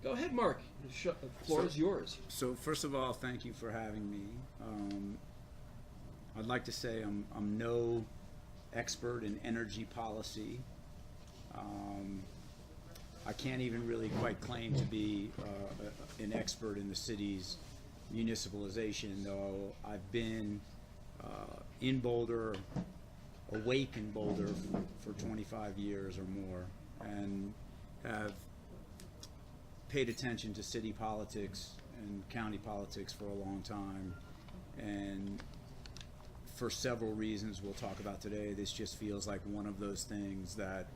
Go ahead, Mark. The floor is yours. So first of all, thank you for having me. I'd like to say I'm no expert in energy policy. I can't even really quite claim to be an expert in the city's municipalization, though I've been in Boulder, awake in Boulder for 25 years or more, and have paid attention to city politics and county politics for a long time. And for several reasons we'll talk about today, this just feels like one of those things that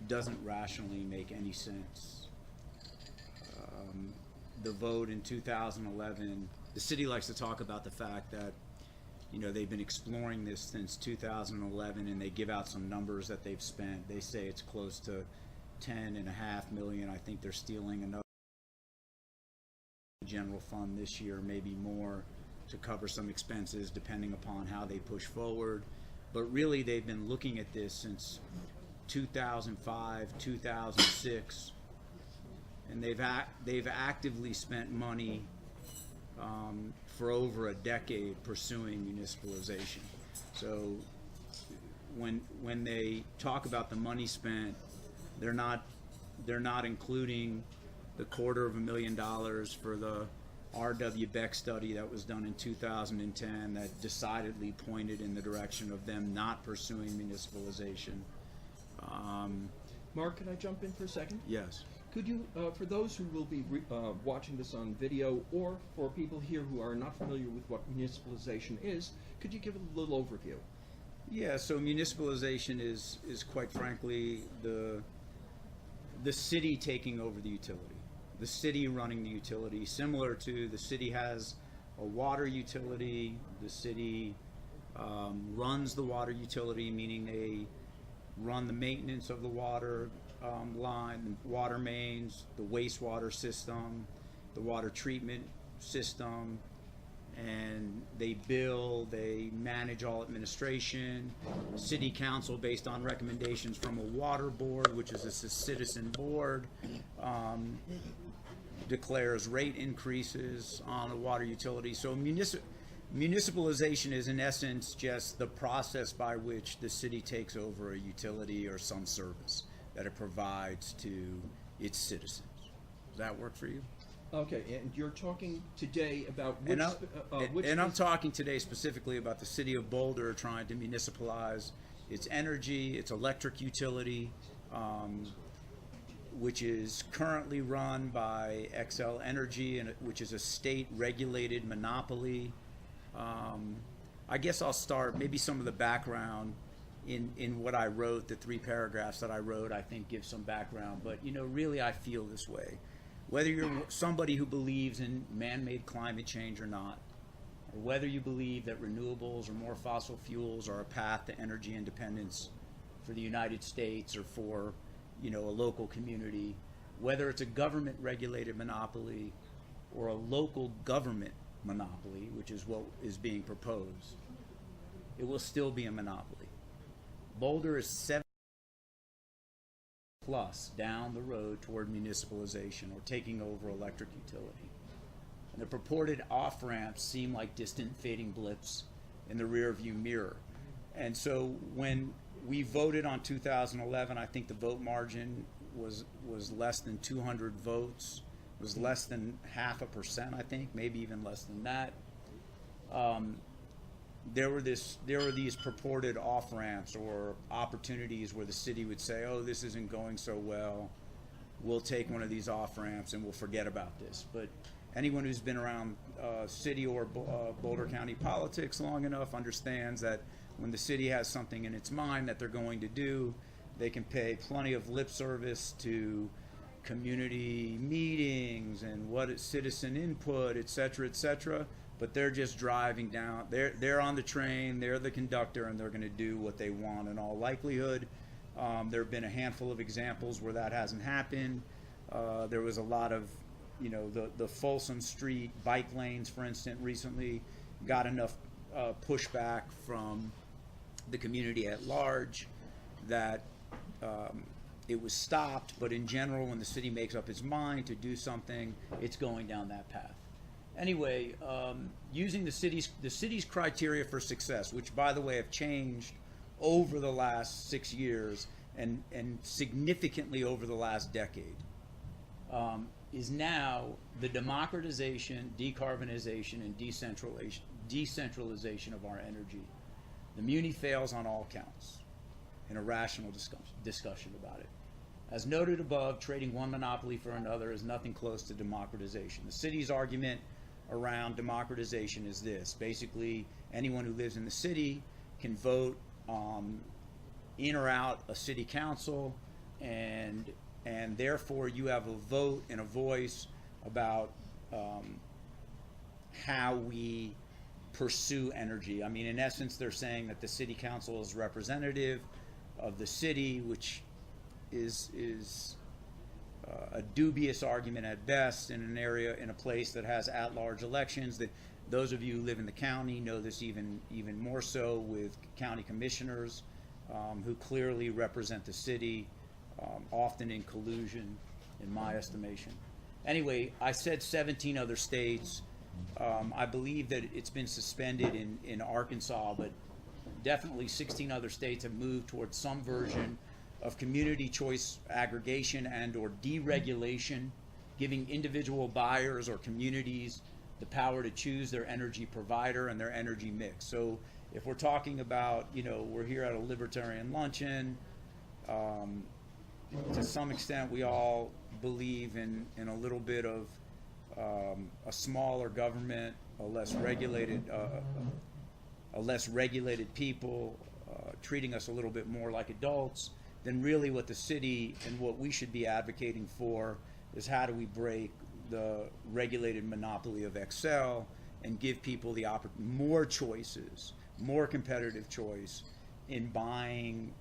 doesn't rationally make any sense. The vote in 2011, the city likes to talk about the fact that, you know, they've been exploring this since 2011, and they give out some numbers that they've spent. They say it's close to 10.5 million. I think they're stealing another general fund this year, maybe more, to cover some expenses depending upon how they push forward. But really, they've been looking at this since 2005, 2006, and they've actively spent money for over a decade pursuing municipalization. So when they talk about the money spent, they're not including the $250,000 for the R.W. Beck study that was done in 2010 that decidedly pointed in the direction of them not pursuing municipalization. Mark, can I jump in for a second? Yes. Could you, for those who will be watching this on video, or for people here who are not familiar with what municipalization is, could you give a little overview? Yeah, so municipalization is quite frankly the city taking over the utility, the city running the utility, similar to the city has a water utility, the city runs the water utility, meaning they run the maintenance of the water line, the water mains, the wastewater system, the water treatment system, and they bill, they manage all administration. City council, based on recommendations from a water board, which is a citizen board, declares rate increases on the water utility. So municipalization is in essence just the process by which the city takes over a utility or some service that it provides to its citizens. Does that work for you? Okay, and you're talking today about which... I'm talking today specifically about the city of Boulder trying to municipalize its energy, its electric utility, which is currently run by XL Energy, which is a state-regulated monopoly. I guess I'll start maybe some of the background in what I wrote. The 3 paragraphs that I wrote, I think, give some background. But, you know, really I feel this way. Whether you're somebody who believes in man-made climate change or not, or whether you believe that renewables or more fossil fuels are a path to energy independence for the United States or for, you know, a local community, whether it's a government-regulated monopoly or a local government monopoly, which is what is being proposed, it will still be a monopoly. Boulder is 7 plus down the road toward municipalization or taking over electric utility. And the purported off-ramps seem like distant fading blips in the rearview mirror. And so when we voted on 2011, I think the vote margin was less than 200 votes. It was less than 0.5%, I think, maybe even less than that. There were these purported off-ramps or opportunities where the city would say, oh, this isn't going so well, we'll take one of these off-ramps and we'll forget about this. But anyone who's been around city or Boulder County politics long enough understands that when the city has something in its mind that they're going to do, they can pay plenty of lip service to community meetings and what is citizen input, et cetera, but they're just driving down. They're on the train, they're the conductor, and they're going to do what they want in all likelihood. There have been a handful of examples where that hasn't happened. There was a lot of, you know, the Folsom Street bike lanes, for instance, recently got enough pushback from the community at large that it was stopped, but in general, when the city makes up its mind to do something, it's going down that path. Anyway, using the city's criteria for success, which by the way have changed over the last 6 years and significantly over the last decade, is now the democratization, decarbonization, and decentralization of our energy. The Muni fails on all counts in a rational discussion about it. As noted above, trading one monopoly for another is nothing close to democratization. The city's argument around democratization is this. Basically, anyone who lives in the city can vote in or out a city council, and therefore you have a vote and a voice about how we pursue energy. I mean, in essence, they're saying that the city council is representative of the city, which is a dubious argument at best in an area, in a place that has at-large elections. That those of you who live in the county know this even more so with county commissioners who clearly represent the city, often in collusion, in my estimation. Anyway, I said 17 other states. I believe that it's been suspended in Arkansas, but definitely 16 other states have moved towards some version of community choice aggregation and or deregulation, giving individual buyers or communities the power to choose their energy provider and their energy mix. So if we're talking about, we're here at a libertarian luncheon, to some extent we all believe in a little bit of a smaller government, a less regulated people, treating us a little bit more like adults, then really what the city and what we should be advocating for is how do we break the regulated monopoly of Excel and give people the more choices, more competitive choice in buying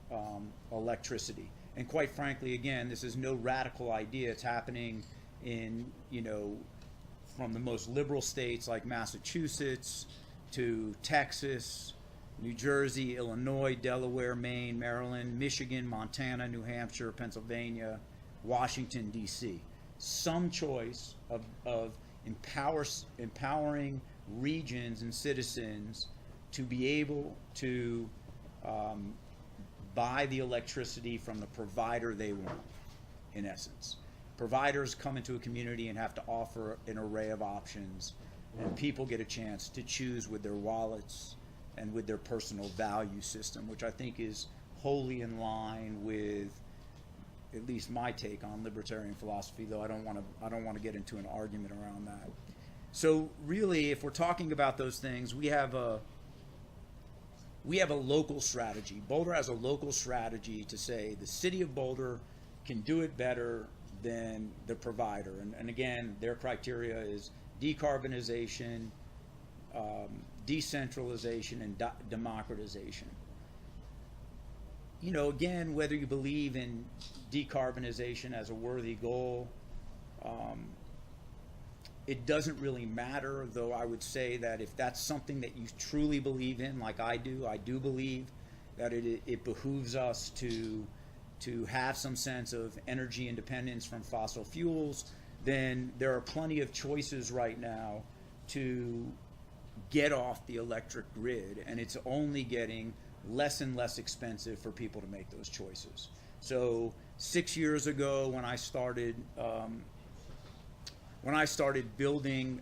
electricity. And quite frankly, again, this is no radical idea. It's happening in, from the most liberal states like Massachusetts to Texas, New Jersey, Illinois, Delaware, Maine, Maryland, Michigan, Montana, New Hampshire, Pennsylvania, Washington, D.C. Some choice of empowering regions and citizens to be able to buy the electricity from the provider they want, in essence. Providers come into a community and have to offer an array of options, and people get a chance to choose with their wallets and with their personal value system, which I think is wholly in line with at least my take on libertarian philosophy, though I don't want to get into an argument around that. So really, if we're talking about those things, we have a local strategy. Boulder has a local strategy to say the city of Boulder can do it better than the provider. And again, their criteria is decarbonization, decentralization, and democratization. Again, whether you believe in decarbonization as a worthy goal, it doesn't really matter, though I would say that if that's something that you truly believe in, like I do believe that it behooves us to have some sense of energy independence from fossil fuels, then there are plenty of choices right now to get off the electric grid, and it's only getting less and less expensive for people to make those choices. So 6 years ago, when I started building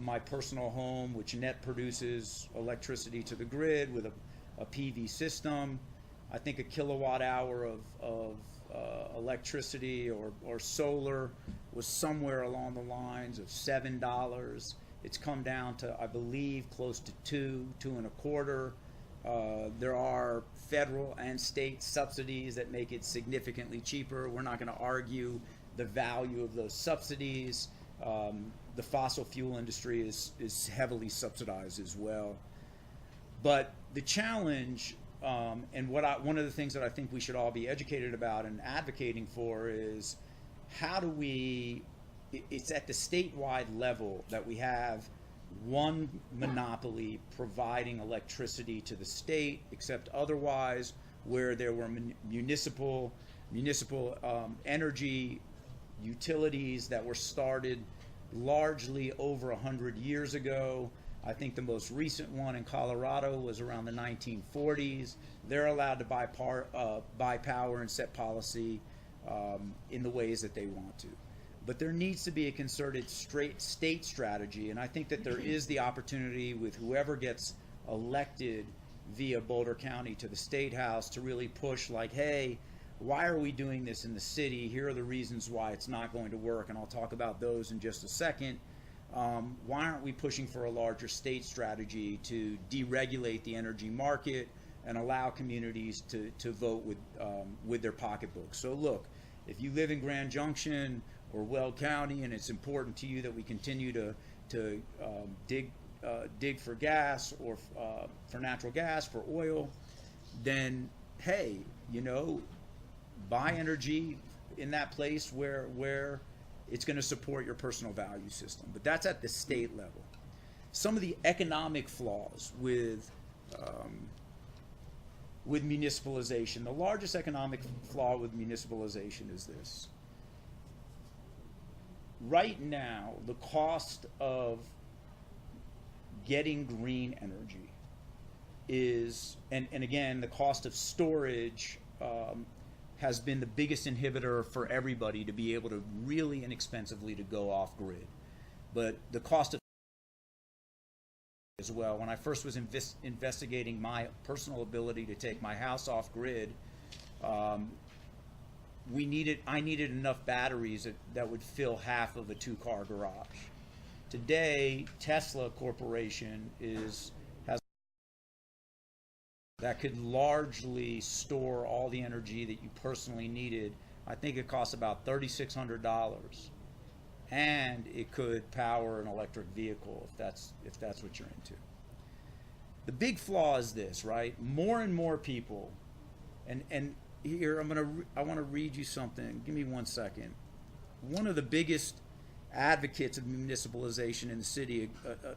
my personal home, which net produces electricity to the grid with a PV system, I think a kilowatt hour of electricity or solar was somewhere along the lines of $7. It's come down to, I believe, close to $2.25. There are federal and state subsidies that make it significantly cheaper. We're not going to argue the value of those subsidies. The fossil fuel industry is heavily subsidized as well. But the challenge, and one of the things that I think we should all be educated about and advocating for is how do we, it's at the statewide level that we have one monopoly providing electricity to the state, except otherwise where there were municipal energy utilities that were started largely over 100 years ago. I think the most recent one in Colorado was around the 1940s. They're allowed to buy power and set policy in the ways that they want to. But there needs to be a concerted state strategy, and I think that there is the opportunity with whoever gets elected via Boulder County to the State House to really push like, hey, why are we doing this in the city? Here are the reasons why it's not going to work, and I'll talk about those in just a second. Why aren't we pushing for a larger state strategy to deregulate the energy market and allow communities to vote with their pocketbooks? So look, if you live in Grand Junction or Weld County and it's important to you that we continue to dig for gas or for natural gas, for oil, then hey, buy energy in that place where it's going to support your personal value system. But that's at the state level. Some of the economic flaws with municipalization, the largest economic flaw with municipalization is this. Right now, the cost of getting green energy is, and again, the cost of storage has been the biggest inhibitor for everybody to be able to really inexpensively to go off grid. But the cost of as well, when I first was investigating my personal ability to take my house off grid, I needed enough batteries that would fill half of a 2-car garage. Today, Tesla Corporation has that could largely store all the energy that you personally needed. I think it costs about $3,600, and it could power an electric vehicle if that's what you're into. The big flaw is this, right? More and more people, and here I want to read you something. Give me 1 second. One of the biggest advocates of municipalization in the city,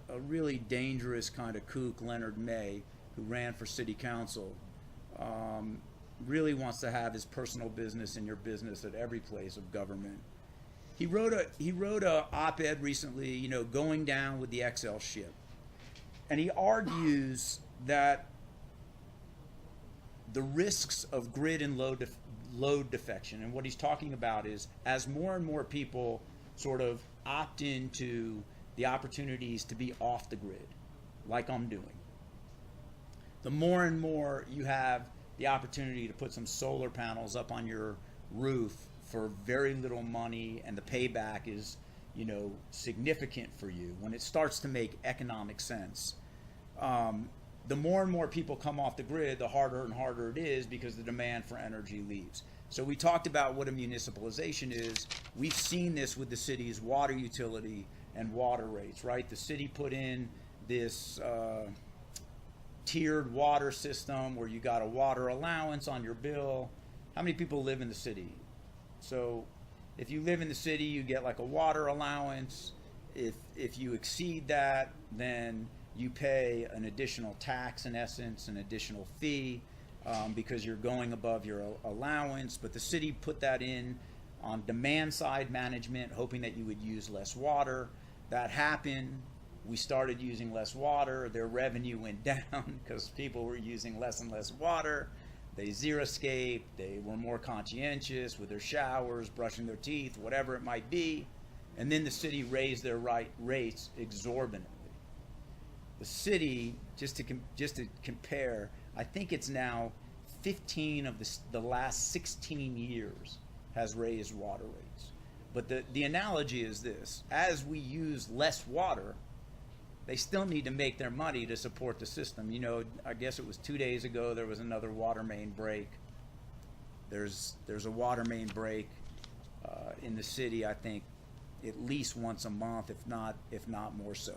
a really dangerous kind of kook, Leonard May, who ran for city council, really wants to have his personal business in your business at every place of government. He wrote a op-ed recently, going down with the XL ship, and he argues that the risks of grid and load defection, and what he's talking about is as more and more people sort of opt into the opportunities to be off the grid, like I'm doing, the more and more you have the opportunity to put some solar panels up on your roof for very little money, and the payback is, significant for you when it starts to make economic sense. The more and more people come off the grid, the harder and harder it is because the demand for energy leaves. So we talked about what a municipalization is. We've seen this with the city's water utility and water rates, right? The city put in this tiered water system where you got a water allowance on your bill. How many people live in the city? So if you live in the city, you get like a water allowance. If you exceed that, then you pay an additional tax, in essence, an additional fee, because you're going above your allowance. But the city put that in on demand side management, hoping that you would use less water. That happened. We started using less water. Their revenue went down because people were using less and less water. They xeriscaped. They were more conscientious with their showers, brushing their teeth, whatever it might be. And then the city raised their rates exorbitantly. The city, just to compare, I think it's now 15 of the last 16 years has raised water rates. But the analogy is this: as we use less water, they still need to make their money to support the system. I guess it was 2 days ago there was another water main break. There's a water main break in the city, I think, at least once a month, if not more so.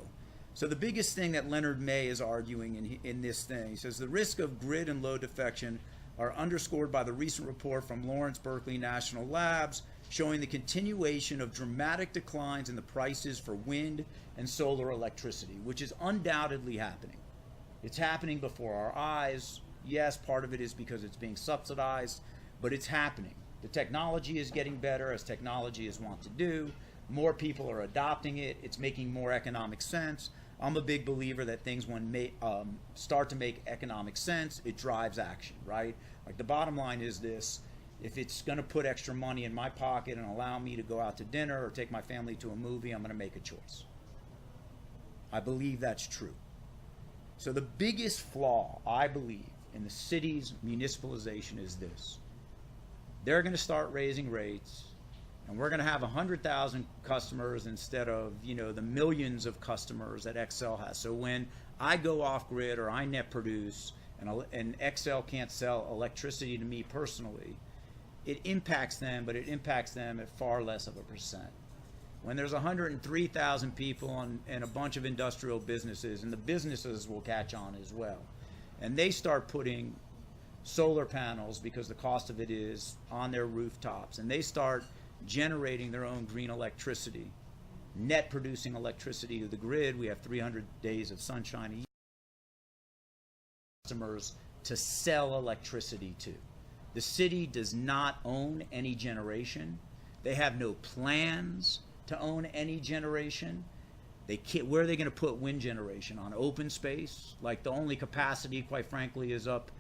So the biggest thing that Leonard May is arguing in this thing, he says the risk of grid and load defection are underscored by the recent report from Lawrence Berkeley National Labs showing the continuation of dramatic declines in the prices for wind and solar electricity, which is undoubtedly happening. It's happening before our eyes. Yes, part of it is because it's being subsidized, but it's happening. The technology is getting better, as technology is wont to do. More people are adopting it. It's making more economic sense. I'm a big believer that things, when start to make economic sense, it drives action, right? Like, the bottom line is this: if it's going to put extra money in my pocket and allow me to go out to dinner or take my family to a movie, I'm going to make a choice. I believe that's true. So the biggest flaw, I believe, in the city's municipalization is this: they're going to start raising rates, and we're going to have 100,000 customers instead of, the millions of customers that Excel has. So when I go off grid or I net produce and Excel can't sell electricity to me personally, it impacts them, but it impacts them at far less of a percent. When there's 103,000 people and a bunch of industrial businesses, and the businesses will catch on as well, and they start putting solar panels, because the cost of it is, on their rooftops, and they start generating their own green electricity, net producing electricity to the grid. We have 300 days of sunshine a year. Customers to sell electricity to. The city does not own any generation. They have no plans to own any generation. Where are they going to put wind generation? On open space? Like, the only capacity, quite frankly, is up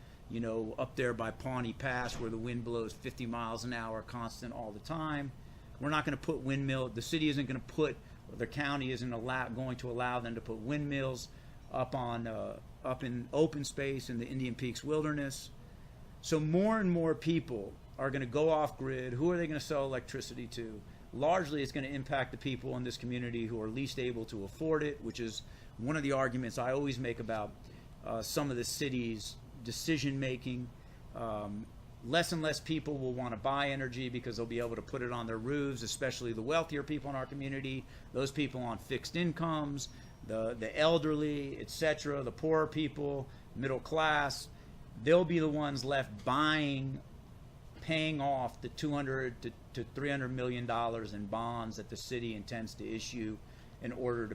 there by Pawnee Pass, where the wind blows 50 miles an hour constant all the time. We're not going to put windmill. The city isn't going to put, or the county isn't going to allow them to put windmills up in open space in the Indian Peaks wilderness. So more and more people are going to go off grid. Who are they going to sell electricity to? Largely, it's going to impact the people in this community who are least able to afford it, which is one of the arguments I always make about some of the city's decision making. Less and less people will want to buy energy because they'll be able to put it on their roofs, especially the wealthier people in our community, those people on fixed incomes, the elderly, etc., the poorer people, middle class. They'll be the ones left paying off the $200 to $300 million in bonds that the city intends to issue in order to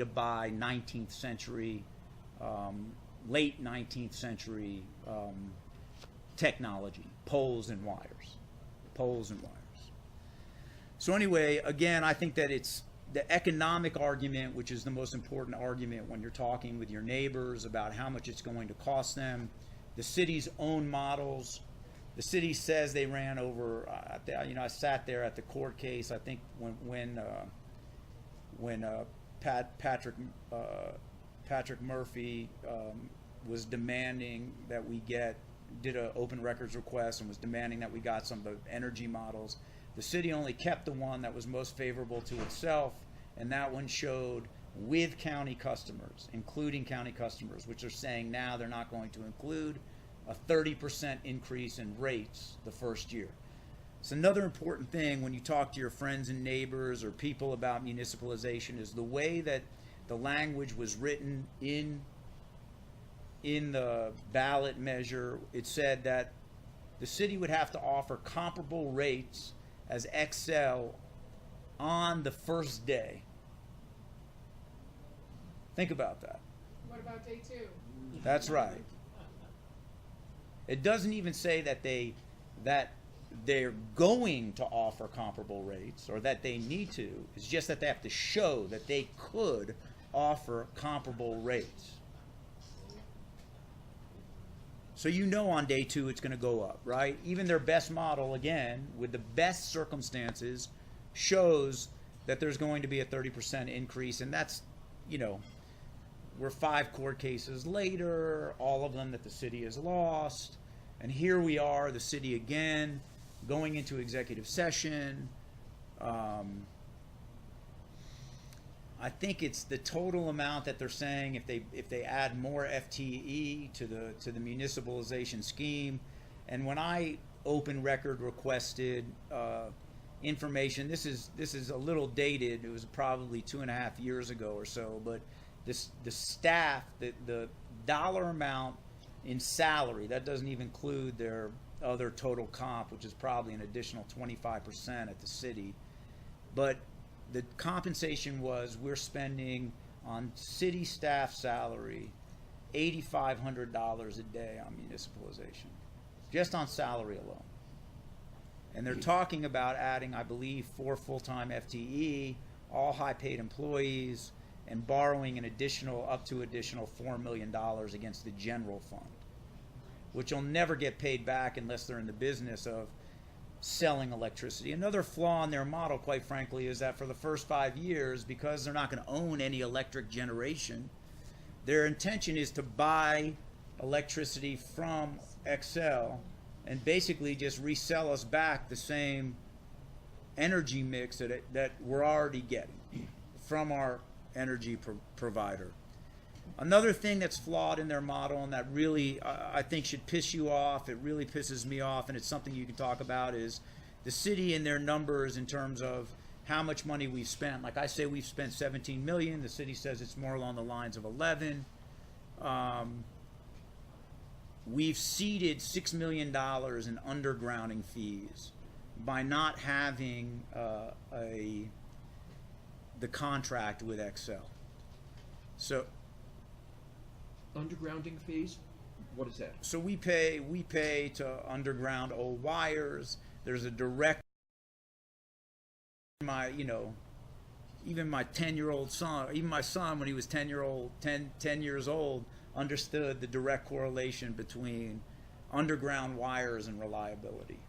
buy 19th century, late 19th century technology, poles and wires. So anyway, again, I think that it's the economic argument, which is the most important argument when you're talking with your neighbors about how much it's going to cost them. The city's own models. The city says they ran over. I sat there at the court case. I think when Patrick Murphy was demanding that we did an open records request and was demanding that we got some of the energy models. The city only kept the one that was most favorable to itself, and that one showed with county customers, including county customers, which are saying now they're not going to include a 30% increase in rates the first year. It's another important thing when you talk to your friends and neighbors or people about municipalization is the way that the language was written in the ballot measure. It said that the city would have to offer comparable rates as Excel on the first day. Think about that. What about day two? That's right. It doesn't even say that they're going to offer comparable rates or that they need to. It's just that they have to show that they could offer comparable rates. So on day two it's going to go up, right? Even their best model, again, with the best circumstances, shows that there's going to be a 30% increase, and that's, we're 5 court cases later, all of them that the city has lost, and here we are, the city again, going into executive session. I think it's the total amount that they're saying if they add more FTE to the municipalization scheme. And when I open record requested information, this is a little dated. It was probably 2.5 years ago or so, but the staff, the dollar amount in salary, that doesn't even include their other total comp, which is probably an additional 25% at the city. But the compensation was, we're spending on city staff salary $8,500 a day on municipalization, just on salary alone. And they're talking about adding, I believe, 4 full-time FTE, all high-paid employees, and borrowing an additional $4 million against the general fund, which will never get paid back unless they're in the business of selling electricity. Another flaw in their model, quite frankly, is that for the first 5 years, because they're not going to own any electric generation, their intention is to buy electricity from Xcel and basically just resell us back the same energy mix that we're already getting from our energy provider. Another thing that's flawed in their model, and that really I think should piss you off, it really pisses me off, and it's something you can talk about, is the city and their numbers in terms of how much money we've spent. Like I say, we've spent 17 million. The city says it's more along the lines of 11. We've seeded $6 million in undergrounding fees by not having the contract with Xcel. So Undergrounding fees? What is that? So we pay to underground old wires. There's a direct, even my 10-year-old son, even my son when he was 10 years old, understood the direct correlation between underground wires and reliability,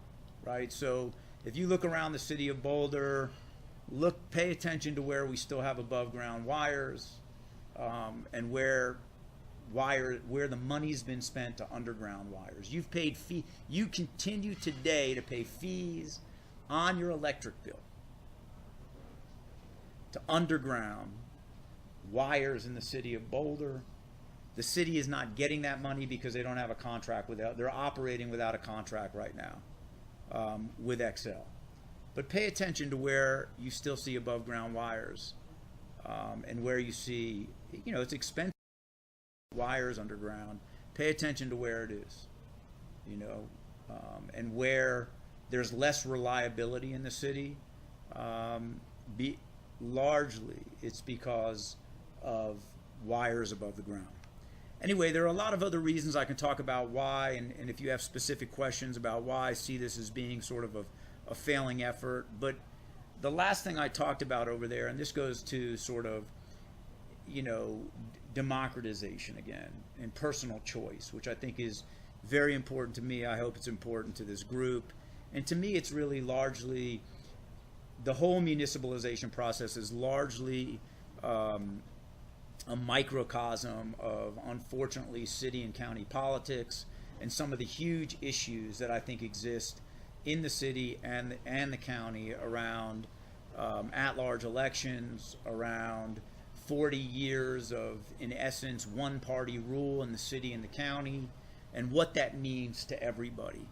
right? So if you look around the city of Boulder, pay attention to where we still have above ground wires, and where the money's been spent to underground wires. You've paid you continue today to pay fees on your electric bill to underground wires in the city of Boulder. The city is not getting that money because they don't have a contract they're operating without a contract right now with Xcel. But pay attention to where you still see above ground wires, and where you see, it's expensive wires underground. Pay attention to where it is, and where there's less reliability in the city. Largely, it's because of wires above the ground. Anyway, there are a lot of other reasons I can talk about why, and if you have specific questions about why I see this as being sort of a failing effort. But the last thing I talked about over there, and this goes to sort of, democratization again and personal choice, which I think is very important to me. I hope it's important to this group. And to me, it's really largely, the whole municipalization process is largely a microcosm of, unfortunately, city and county politics and some of the huge issues that I think exist in the city and the county around at-large elections, around 40 years of, in essence, one-party rule in the city and the county, and what that means to everybody.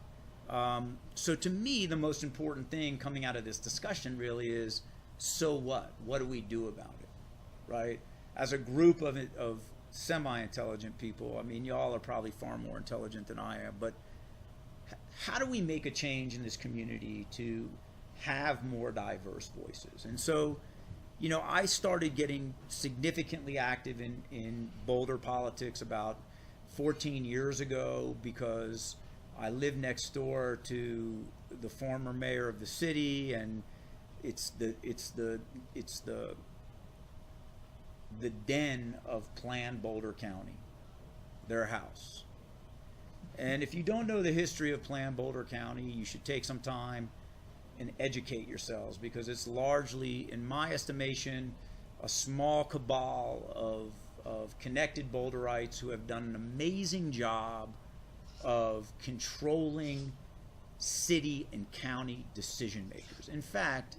So to me, the most important thing coming out of this discussion really is, so what? What do we do about it, right? As a group of semi-intelligent people, I mean, y'all are probably far more intelligent than I am, but how do we make a change in this community to have more diverse voices? And so, I started getting significantly active in Boulder politics about 14 years ago because I live next door to the former mayor of the city, and it's the den of Planned Boulder County, their house. And if you don't know the history of Planned Boulder County, you should take some time and educate yourselves, because it's largely, in my estimation, a small cabal of connected Boulderites who have done an amazing job of controlling city and county decision makers. In fact,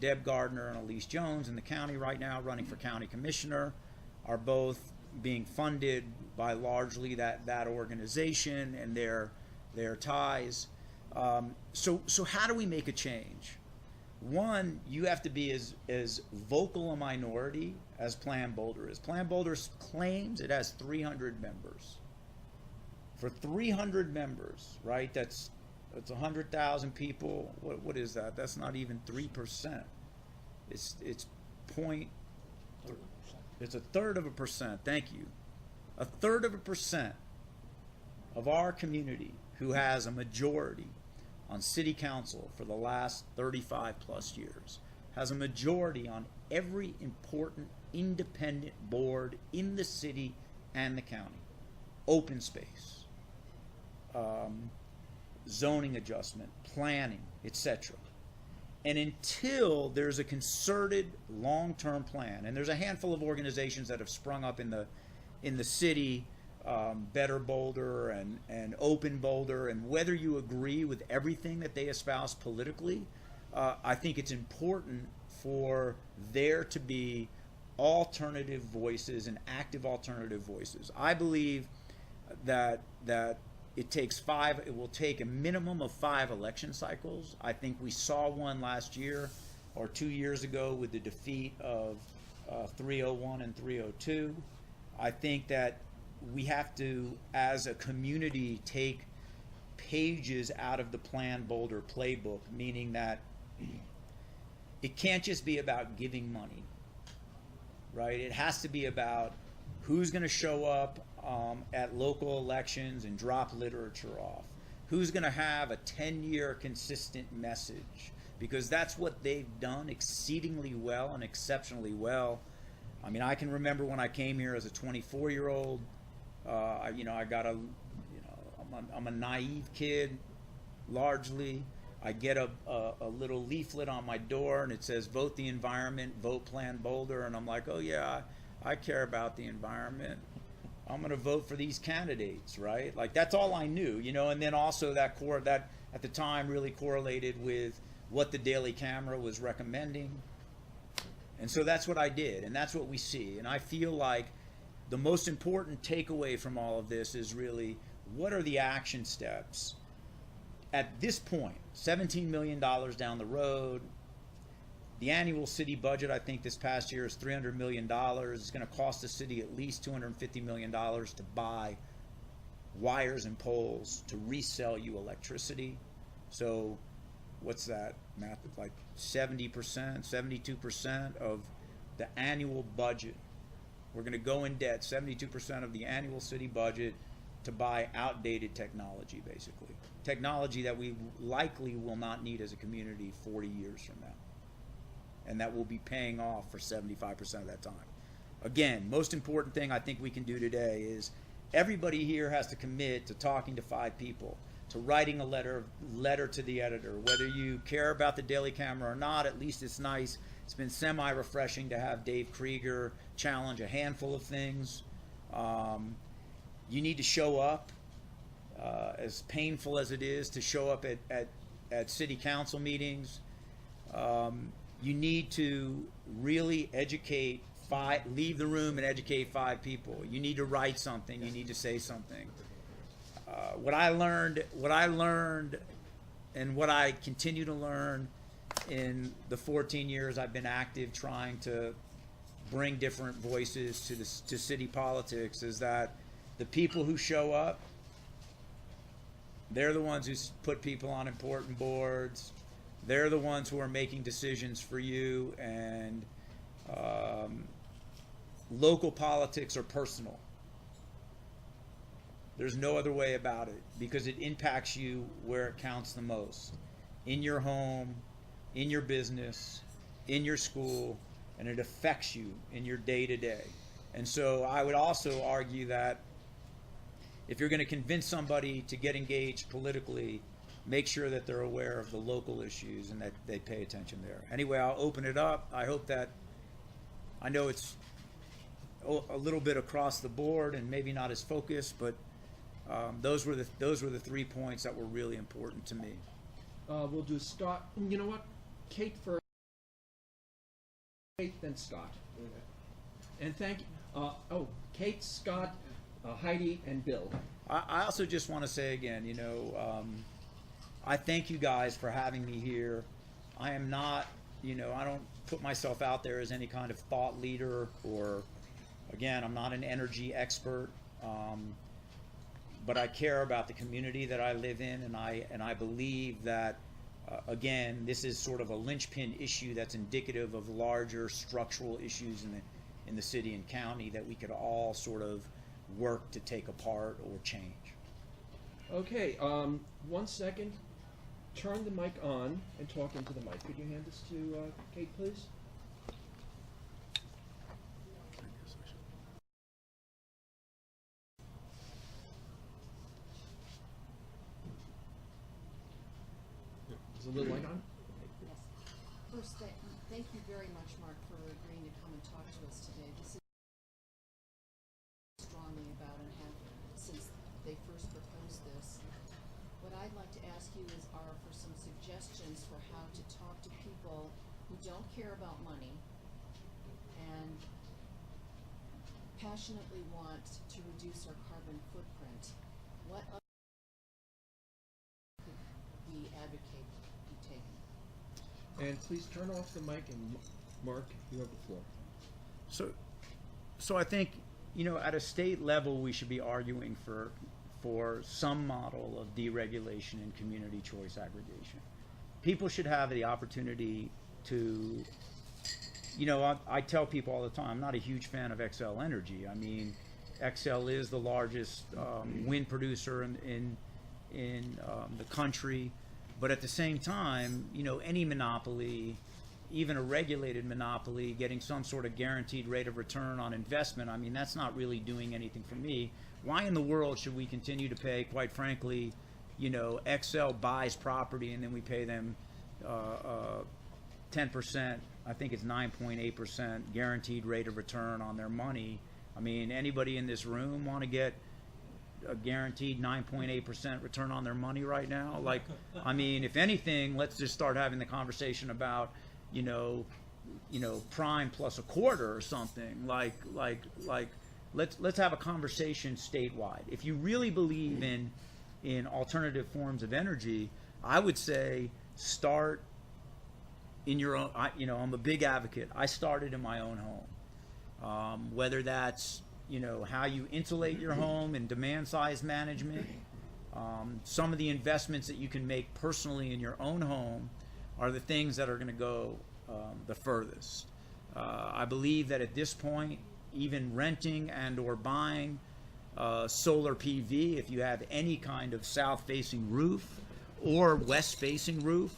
Deb Gardner and Elise Jones in the county right now, running for county commissioner, are both being funded by largely that organization and their ties. So how do we make a change? One, you have to be as vocal a minority as Planned Boulder is. Planned Boulder claims it has 300 members. For 300 members, right? That's 100,000 people. What is that? That's not even 3%. It's a third of a percent. Thank you. 1/3% of our community who has a majority on city council for the last 35 plus years, has a majority on every important independent board in the city and the county. Open space, zoning adjustment, planning, etc. And until there's a concerted long-term plan, and there's a handful of organizations that have sprung up in the city, Better Boulder and Open Boulder, and whether you agree with everything that they espouse politically, I think it's important for there to be alternative voices and active alternative voices. I believe that it will take a minimum of 5 election cycles. I think we saw one last year or 2 years ago with the defeat of 301 and 302. I think that we have to, as a community, take pages out of the Plan Boulder playbook, meaning that it can't just be about giving money, right? It has to be about who's going to show up at local elections and drop literature off. Who's going to have a 10-year consistent message? Because that's what they've done exceedingly well and exceptionally well. I mean, I can remember when I came here as a 24-year-old. I'm a naive kid, largely. I get a little leaflet on my door and it says, vote the environment, vote Plan Boulder. And I'm like, oh yeah, I care about the environment. I'm going to vote for these candidates, right? Like, that's all I knew, and then also that at the time really correlated with what the Daily Camera was recommending. And so that's what I did, and that's what we see. And I feel like the most important takeaway from all of this is really, what are the action steps at this point? $17 million down the road. The annual city budget, I think this past year, is $300 million. It's going to cost the city at least $250 million to buy wires and poles to resell you electricity. So what's that math? Like 70%, 72% of the annual budget. We're going to go in debt, 72% of the annual city budget, to buy outdated technology, basically. Technology that we likely will not need as a community 40 years from now. And that will be paying off for 75% of that time. Again, most important thing I think we can do today is everybody here has to commit to talking to 5 people, to writing a letter to the editor. Whether you care about the Daily Camera or not, at least it's nice. It's been semi-refreshing to have Dave Krieger challenge a handful of things. You need to show up, as painful as it is to show up at city council meetings. You need to really leave the room and educate 5 people. You need to write something. You need to say something. What I learned and what I continue to learn in the 14 years I've been active trying to bring different voices to city politics is that the people who show up, they're the ones who put people on important boards. They're the ones who are making decisions for you, and local politics are personal. There's no other way about it, because it impacts you where it counts the most. In your home, in your business, in your school, and it affects you in your day-to-day. And so I would also argue that if you're going to convince somebody to get engaged politically, make sure that they're aware of the local issues and that they pay attention there. Anyway, I'll open it up. I hope that, I know it's a little bit across the board and maybe not as focused, but those were the 3 points that were really important to me. We'll do Scott. You know what? Kate first. Kate, then Scott. And thank you. Kate, Scott, Heidi, and Bill. I also just want to say again, I thank you guys for having me here. I am not, I don't put myself out there as any kind of thought leader, or, again, I'm not an energy expert, but I care about the community that I live in, and I believe that, again, this is sort of a linchpin issue that's indicative of larger structural issues in the city and county that we could all sort of work to take apart or change. Okay, 1 second. Turn the mic on and talk into the mic. Could you hand this to Kate, please? Is the little light on? Yes. First, thank you very much, Mark, for agreeing to come and talk to us today. This is strongly about and have since they first proposed this. What I'd like to ask you are for some suggestions for how to talk to people who don't care about money and passionately want to reduce our carbon footprint. What other could we advocate be taken? And please turn off the mic, and Mark, you have the floor. So I think, at a state level, we should be arguing for some model of deregulation and community choice aggregation. People should have the opportunity to, I tell people all the time, I'm not a huge fan of XL Energy. I mean, XL is the largest wind producer in the country, but at the same time, any monopoly, even a regulated monopoly, getting some sort of guaranteed rate of return on investment, I mean, that's not really doing anything for me. Why in the world should we continue to pay, quite frankly, XL buys property and then we pay them 10%, I think it's 9.8% guaranteed rate of return on their money. I mean, anybody in this room want to get a guaranteed 9.8% return on their money right now? Like, I mean, if anything, let's just start having the conversation about, prime plus a quarter or something. Like, let's have a conversation statewide. If you really believe in alternative forms of energy, I would say start in your own. I'm a big advocate. I started in my own home, whether that's how you insulate your home and demand size management. Some of the investments that you can make personally in your own home are the things that are going to go the furthest. I believe that at this point, even renting and or buying solar PV, if you have any kind of south-facing roof or west-facing roof,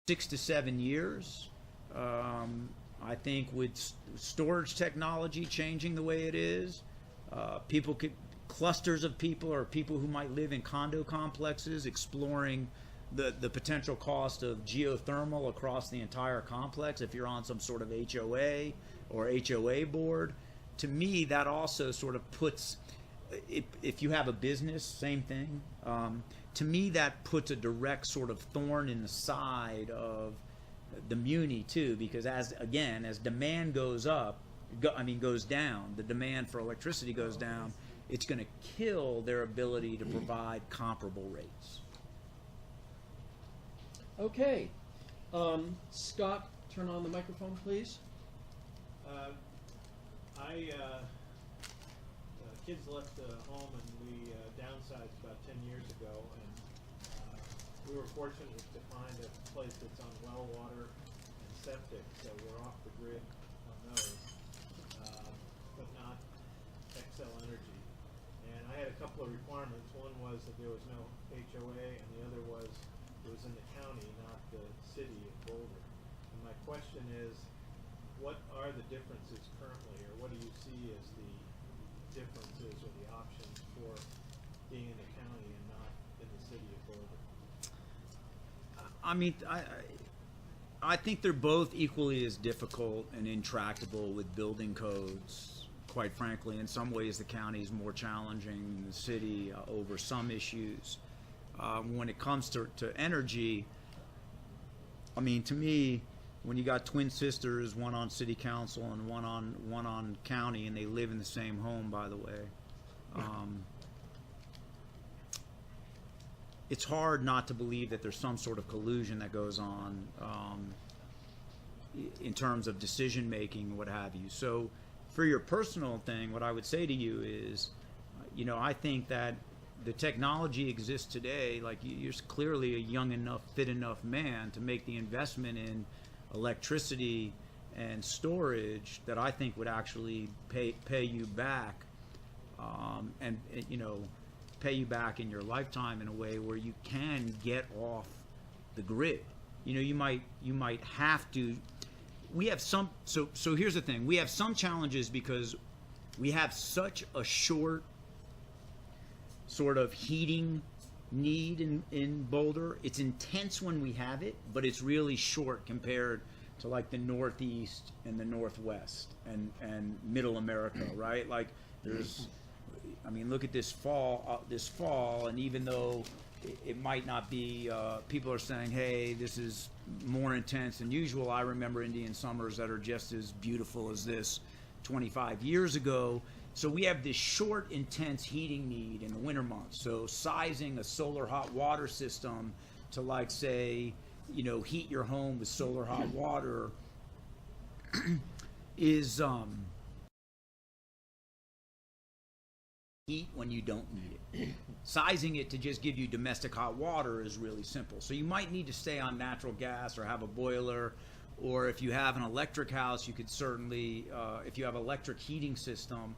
6 to 7 years. I think with storage technology changing the way it is, clusters of people or people who might live in condo complexes exploring the potential cost of geothermal across the entire complex if you're on some sort of HOA or HOA board. To me, that also sort of puts, if you have a business, same thing. To me, that puts a direct sort of thorn in the side of the muni too, because as demand goes down, the demand for electricity goes down, it's going to kill their ability to provide comparable rates. Okay. Scott, turn on the microphone, please. Kids left home and we downsized about 10 years ago, and we were fortunate to find a place that's on well water and septic, so we're off the grid on those, but not XL Energy. And I had a couple of requirements. One was that there was no HOA, and the other was it was in the county, not the city of Boulder. And my question is, what are the differences currently, or what do you see as the differences or the options for being in the county and not in the city of Boulder? I mean, I think they're both equally as difficult and intractable with building codes. Quite frankly, in some ways, the county is more challenging than the city over some issues. When it comes to energy, I mean, to me, when you got twin sisters, one on city council and one on county, and they live in the same home, by the way, it's hard not to believe that there's some sort of collusion that goes on in terms of decision making, what have you. So, for your personal thing, what I would say to you is, I think that the technology exists today. Like, you're clearly a young enough, fit enough man to make the investment in electricity and storage that I think would actually pay you back, and you know, pay you back in your lifetime in a way where you can get off the grid. You know, you might have to. We have some. So here's the thing. We have some challenges because we have such a short sort of heating need in Boulder. It's intense when we have it, but it's really short compared to like the Northeast and the Northwest and Middle America, right? Like there's, I mean, look at this fall, and even though it might not be, people are saying, hey, this is more intense than usual. I remember Indian summers that are just as beautiful as this 25 years ago. So we have this short, intense heating need in the winter months. So sizing a solar hot water system to, like, say, you know, heat your home with solar hot water is heat when you don't need it. Sizing it to just give you domestic hot water is really simple. So you might need to stay on natural gas or have a boiler, or if you have an electric house, you could certainly, if you have electric heating system,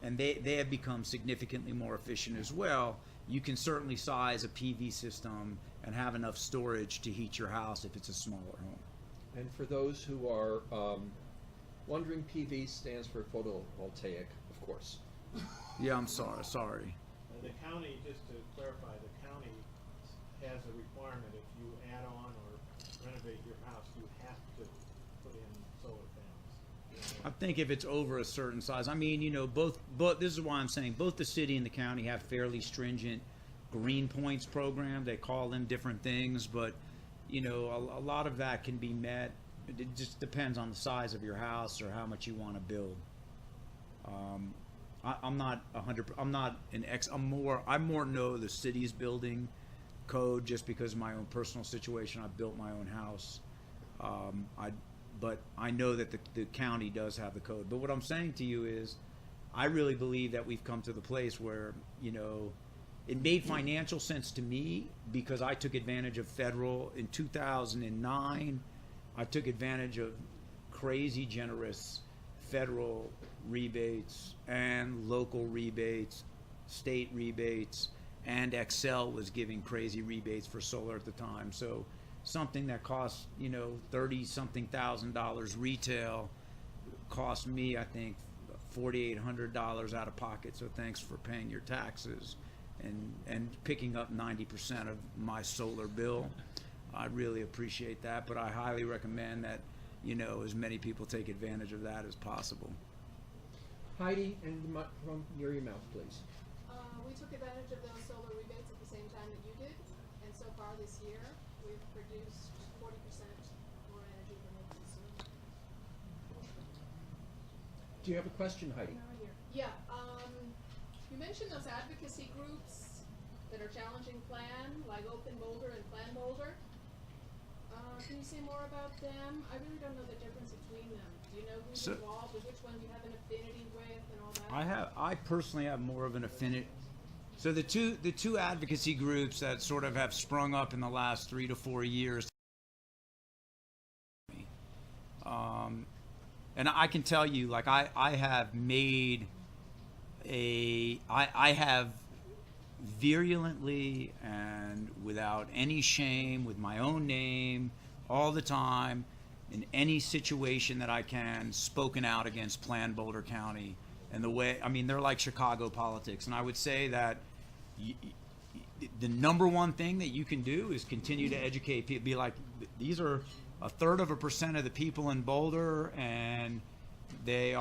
and they have become significantly more efficient as well, you can certainly size a PV system and have enough storage to heat your house if it's a smaller home. And for those who are wondering, PV stands for photovoltaic, of course. Yeah, I'm sorry. The county, just to clarify, the county has a requirement if you add on or renovate your house, you have to put in solar panels. I think if it's over a certain size, I mean, you know, both this is why I'm saying both the city and the county have fairly stringent green points program. They call them different things, but you know, a lot of that can be met. It just depends on the size of your house or how much you want to build. I'm not 100. I'm not an ex. I more know the city's building code just because of my own personal situation. I built my own house. But I know that the county does have the code. But what I'm saying to you is, I really believe that we've come to the place where, you know, it made financial sense to me because I took advantage of federal in 2009. I took advantage of crazy generous federal rebates and local rebates, state rebates, and Excel was giving crazy rebates for solar at the time. So something that cost, you know, $30-something thousand retail cost me, I think, $4,800 out of pocket. So thanks for paying your taxes and picking up 90% of my solar bill. I really appreciate that, but I highly recommend that, you know, as many people take advantage of that as possible. Heidi, and the microphone near your mouth, please. We took advantage of those solar rebates at the same time that you did, and so far this year, we've produced 40% more energy than we consume. Do you have a question, Heidi? Yeah, you mentioned those advocacy groups that are challenging plan, like Open Boulder and Plan Boulder. Can you say more about them? I really don't know the difference between them. Do you know who's involved, or which one you have an affinity with, and all that? I personally have more of an affinity. So the two advocacy groups that sort of have sprung up in the last 3 to 4 years, and I can tell you, like, I have made I have virulently and without any shame, with my own name, all the time, in any situation that I can, spoken out against Plan Boulder County and the way, I mean, they're like Chicago politics. And I would say that the number one thing that you can do is continue to educate people. Be like, these are 1/3% of the people in Boulder, and they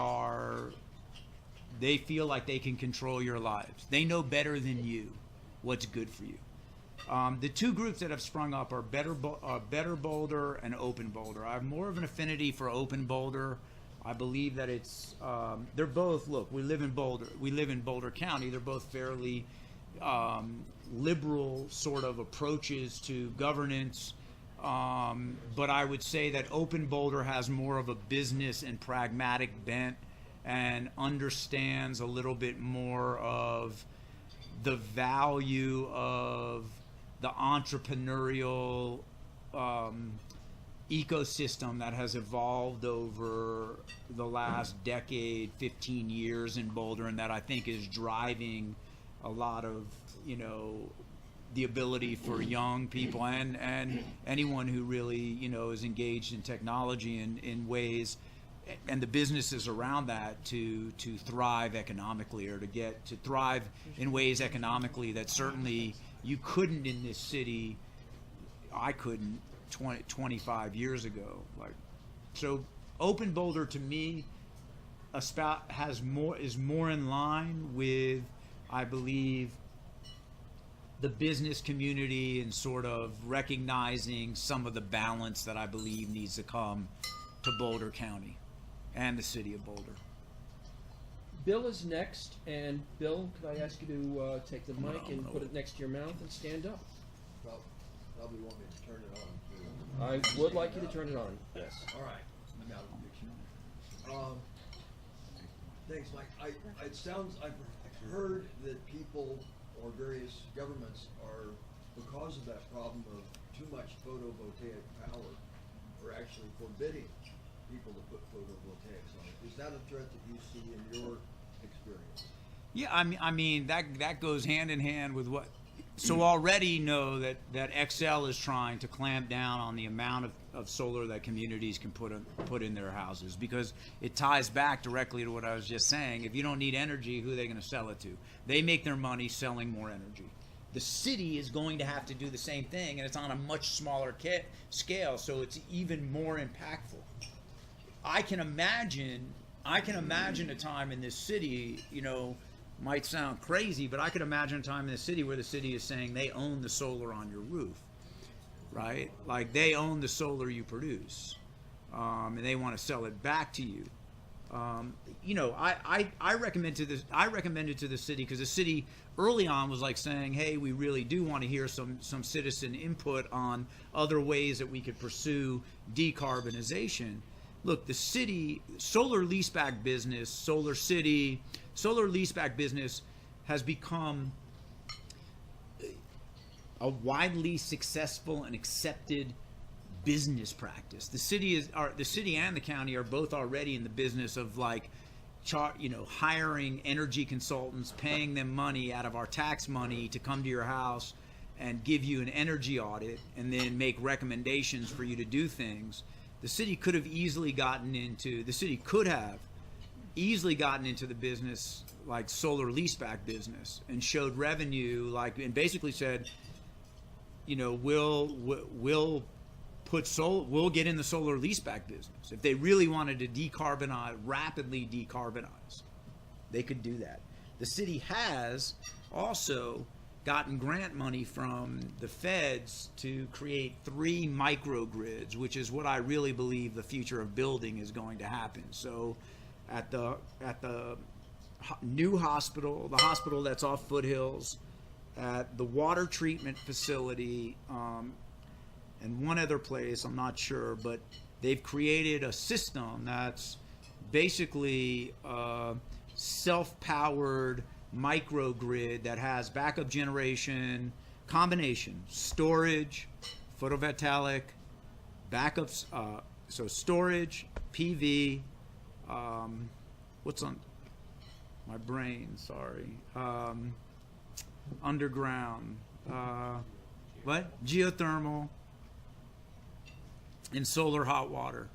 feel like they can control your lives. They know better than you what's good for you. The two groups that have sprung up are Better Boulder and Open Boulder. I have more of an affinity for Open Boulder. I believe that it's they're both, look, we live in Boulder County. They're both fairly liberal sort of approaches to governance. But I would say that Open Boulder has more of a business and pragmatic bent and understands a little bit more of the value of the entrepreneurial ecosystem that has evolved over the last decade, 15 years in Boulder, and that I think is driving a lot of, the ability for young people and anyone who really, is engaged in technology in ways, and the businesses around that to thrive economically, or to thrive in ways economically that certainly you couldn't in this city. I couldn't 25 years ago. So Open Boulder to me is more in line with, I believe, the business community and sort of recognizing some of the balance that I believe needs to come to Boulder County and the city of Boulder. Bill is next, and Bill, could I ask you to take the mic and put it next to your mouth and stand up? Well, probably want me to turn it on too. I would like you to turn it on. Yes. All right. I'm out of the picture. Thanks, Mike. It sounds, I've heard that people or various governments are, because of that problem of too much photovoltaic power, are actually forbidding people to put photovoltaics on it. Is that a threat that you see in your experience? Yeah, I mean that goes hand in hand with what. So already know that XL is trying to clamp down on the amount of solar that communities can put in their houses, because it ties back directly to what I was just saying. If you don't need energy, who are they going to sell it to? They make their money selling more energy. The city is going to have to do the same thing, and it's on a much smaller scale, so it's even more impactful. I can imagine a time in this city, might sound crazy, but I could imagine a time in the city where the city is saying they own the solar on your roof, right? Like they own the solar you produce, and they want to sell it back to you. I recommended to the city, because the city early on was like saying, hey, we really do want to hear some citizen input on other ways that we could pursue decarbonization. Look, the city, solar leaseback business, solar leaseback business has become a widely successful and accepted business practice. The city and the county are both already in the business of hiring energy consultants, paying them money out of our tax money to come to your house and give you an energy audit and then make recommendations for you to do things. The city could have easily gotten into the business like solar leaseback business and showed revenue, and basically said, we'll get in the solar leaseback business. If they really wanted to rapidly decarbonize, they could do that. The city has also gotten grant money from the feds to create 3 microgrids, which is what I really believe the future of building is going to happen. So at the new hospital, the hospital that's off Foothills, at the water treatment facility, and one other place, I'm not sure, but they've created a system that's basically a self-powered microgrid that has backup generation, combination, storage, photovoltaic, backups, so storage, PV, what's on my brain, sorry, underground, geothermal, and solar hot water.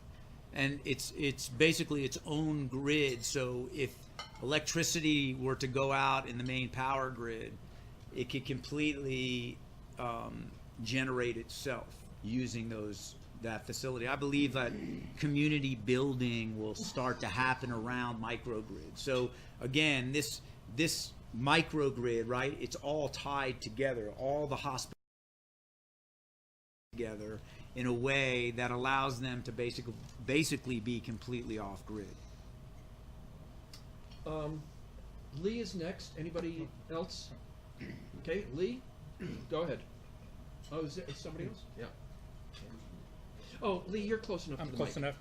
And it's basically its own grid. So if electricity were to go out in the main power grid, it could completely generate itself using that facility. I believe that community building will start to happen around microgrids. So again, this microgrid, right? It's all tied together, all the hospitals together in a way that allows them to basically be completely off grid. Lee is next. Anybody else? Okay, Lee, go ahead. Oh, is somebody else? Yeah. Oh, Lee, you're close enough. I'm to the close mic. enough.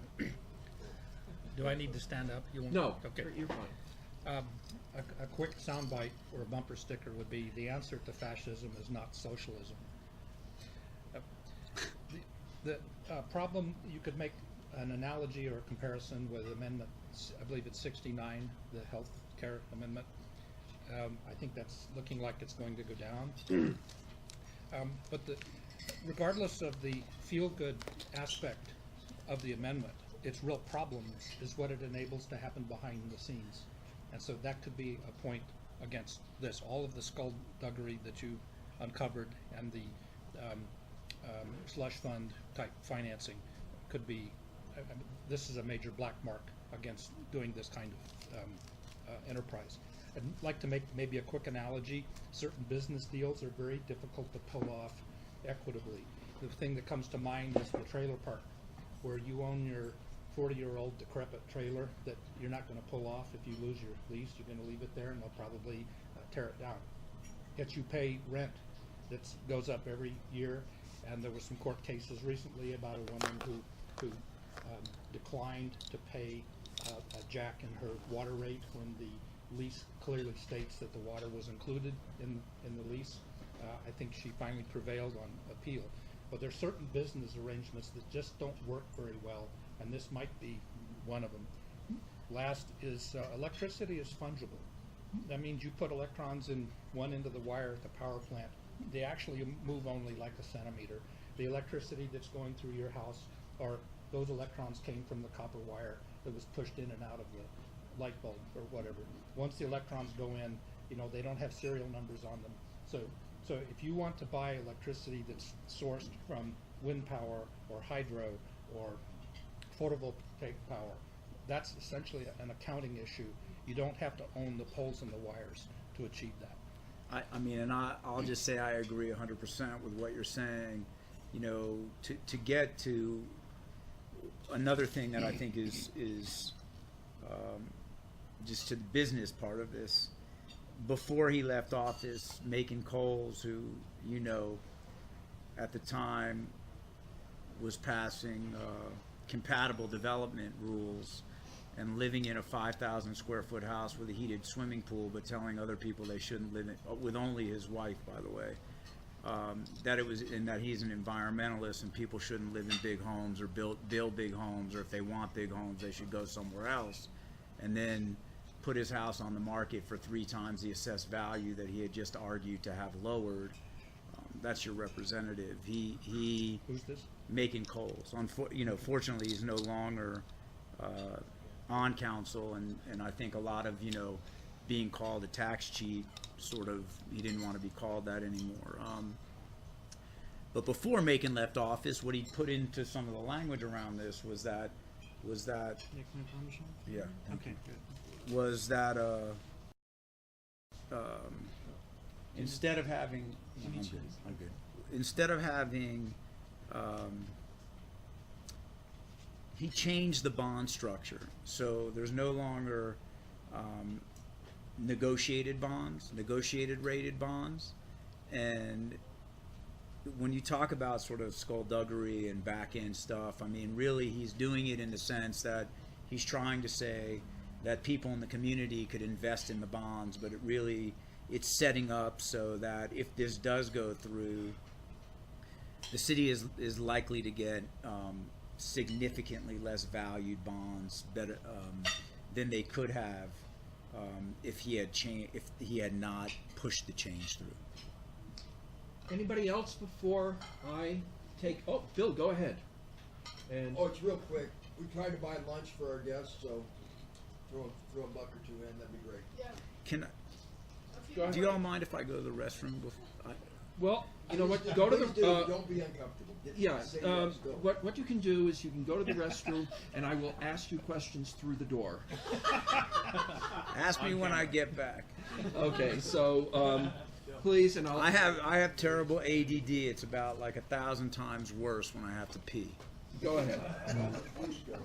Do I need to stand up? You want? No. Okay. You're fine. A quick soundbite or a bumper sticker would be: the answer to fascism is not socialism. The problem, you could make an analogy or a comparison with amendment, I believe it's 69, the health care amendment. I think that's looking like it's going to go down. But regardless of the feel-good aspect of the amendment, its real problems is what it enables to happen behind the scenes. And so that could be a point against this. All of the skullduggery that you uncovered and the slush fund type financing could be, this is a major black mark against doing this kind of enterprise. I'd like to make maybe a quick analogy. Certain business deals are very difficult to pull off equitably. The thing that comes to mind is the trailer park, where you own your 40-year-old decrepit trailer that you're not going to pull off. If you lose your lease, you're going to leave it there and they'll probably tear it down. Yet you pay rent that goes up every year, and there were some court cases recently about a woman who declined to pay a jack in her water rate when the lease clearly states that the water was included in the lease. I think she finally prevailed on appeal. But there are certain business arrangements that just don't work very well, and this might be one of them. Last is electricity is fungible. That means you put electrons in one end of the wire at the power plant. They actually move only like a centimeter. The electricity that's going through your house, or those electrons came from the copper wire that was pushed in and out of the light bulb or whatever. Once the electrons go in, they don't have serial numbers on them. So if you want to buy electricity that's sourced from wind power or hydro or photovoltaic power, that's essentially an accounting issue. You don't have to own the poles and the wires to achieve that. I mean, and I'll just say I agree 100% with what you're saying. To get to another thing that I think is just to the business part of this. Before he left office, Macon Coles, who at the time was passing compatible development rules and living in a 5,000 square foot house with a heated swimming pool, but telling other people they shouldn't live in, with only his wife, by the way, that he's an environmentalist and people shouldn't live in big homes or build big homes, or if they want big homes, they should go somewhere else. And then put his house on the market for 3 times the assessed value that he had just argued to have lowered. That's your representative. He Who's this? Macon Coles. Fortunately, he's no longer on council, and I think a lot of being called a tax cheat, sort of, he didn't want to be called that anymore. But before Macon left office, what he put into some of the language around this was that yeah. Okay, good. Was that instead of having he changed the bond structure, so there's no longer negotiated rated bonds. And when you talk about sort of skullduggery and back end stuff, I mean, really he's doing it in the sense that he's trying to say that people in the community could invest in the bonds, but it's setting up so that if this does go through, the city is likely to get significantly less valued bonds better than they could have if he had not pushed the change through. Anybody else before I take? Oh, Bill, go ahead. And Oh, it's real quick. We tried to buy lunch for our guests, so throw a buck or two in. That'd be great. Yeah. Can Go ahead. do you all mind if I go to the restroom before? well, you know what? Go to Please the. do. Don't be uncomfortable. Yeah. Say yes, go. What you can do is you can go to the restroom, and I will ask you questions through the door. Ask me when I get back. Okay. So please, and I have terrible ADD. It's about like 1,000 times worse when I have to pee. Go ahead. Please go.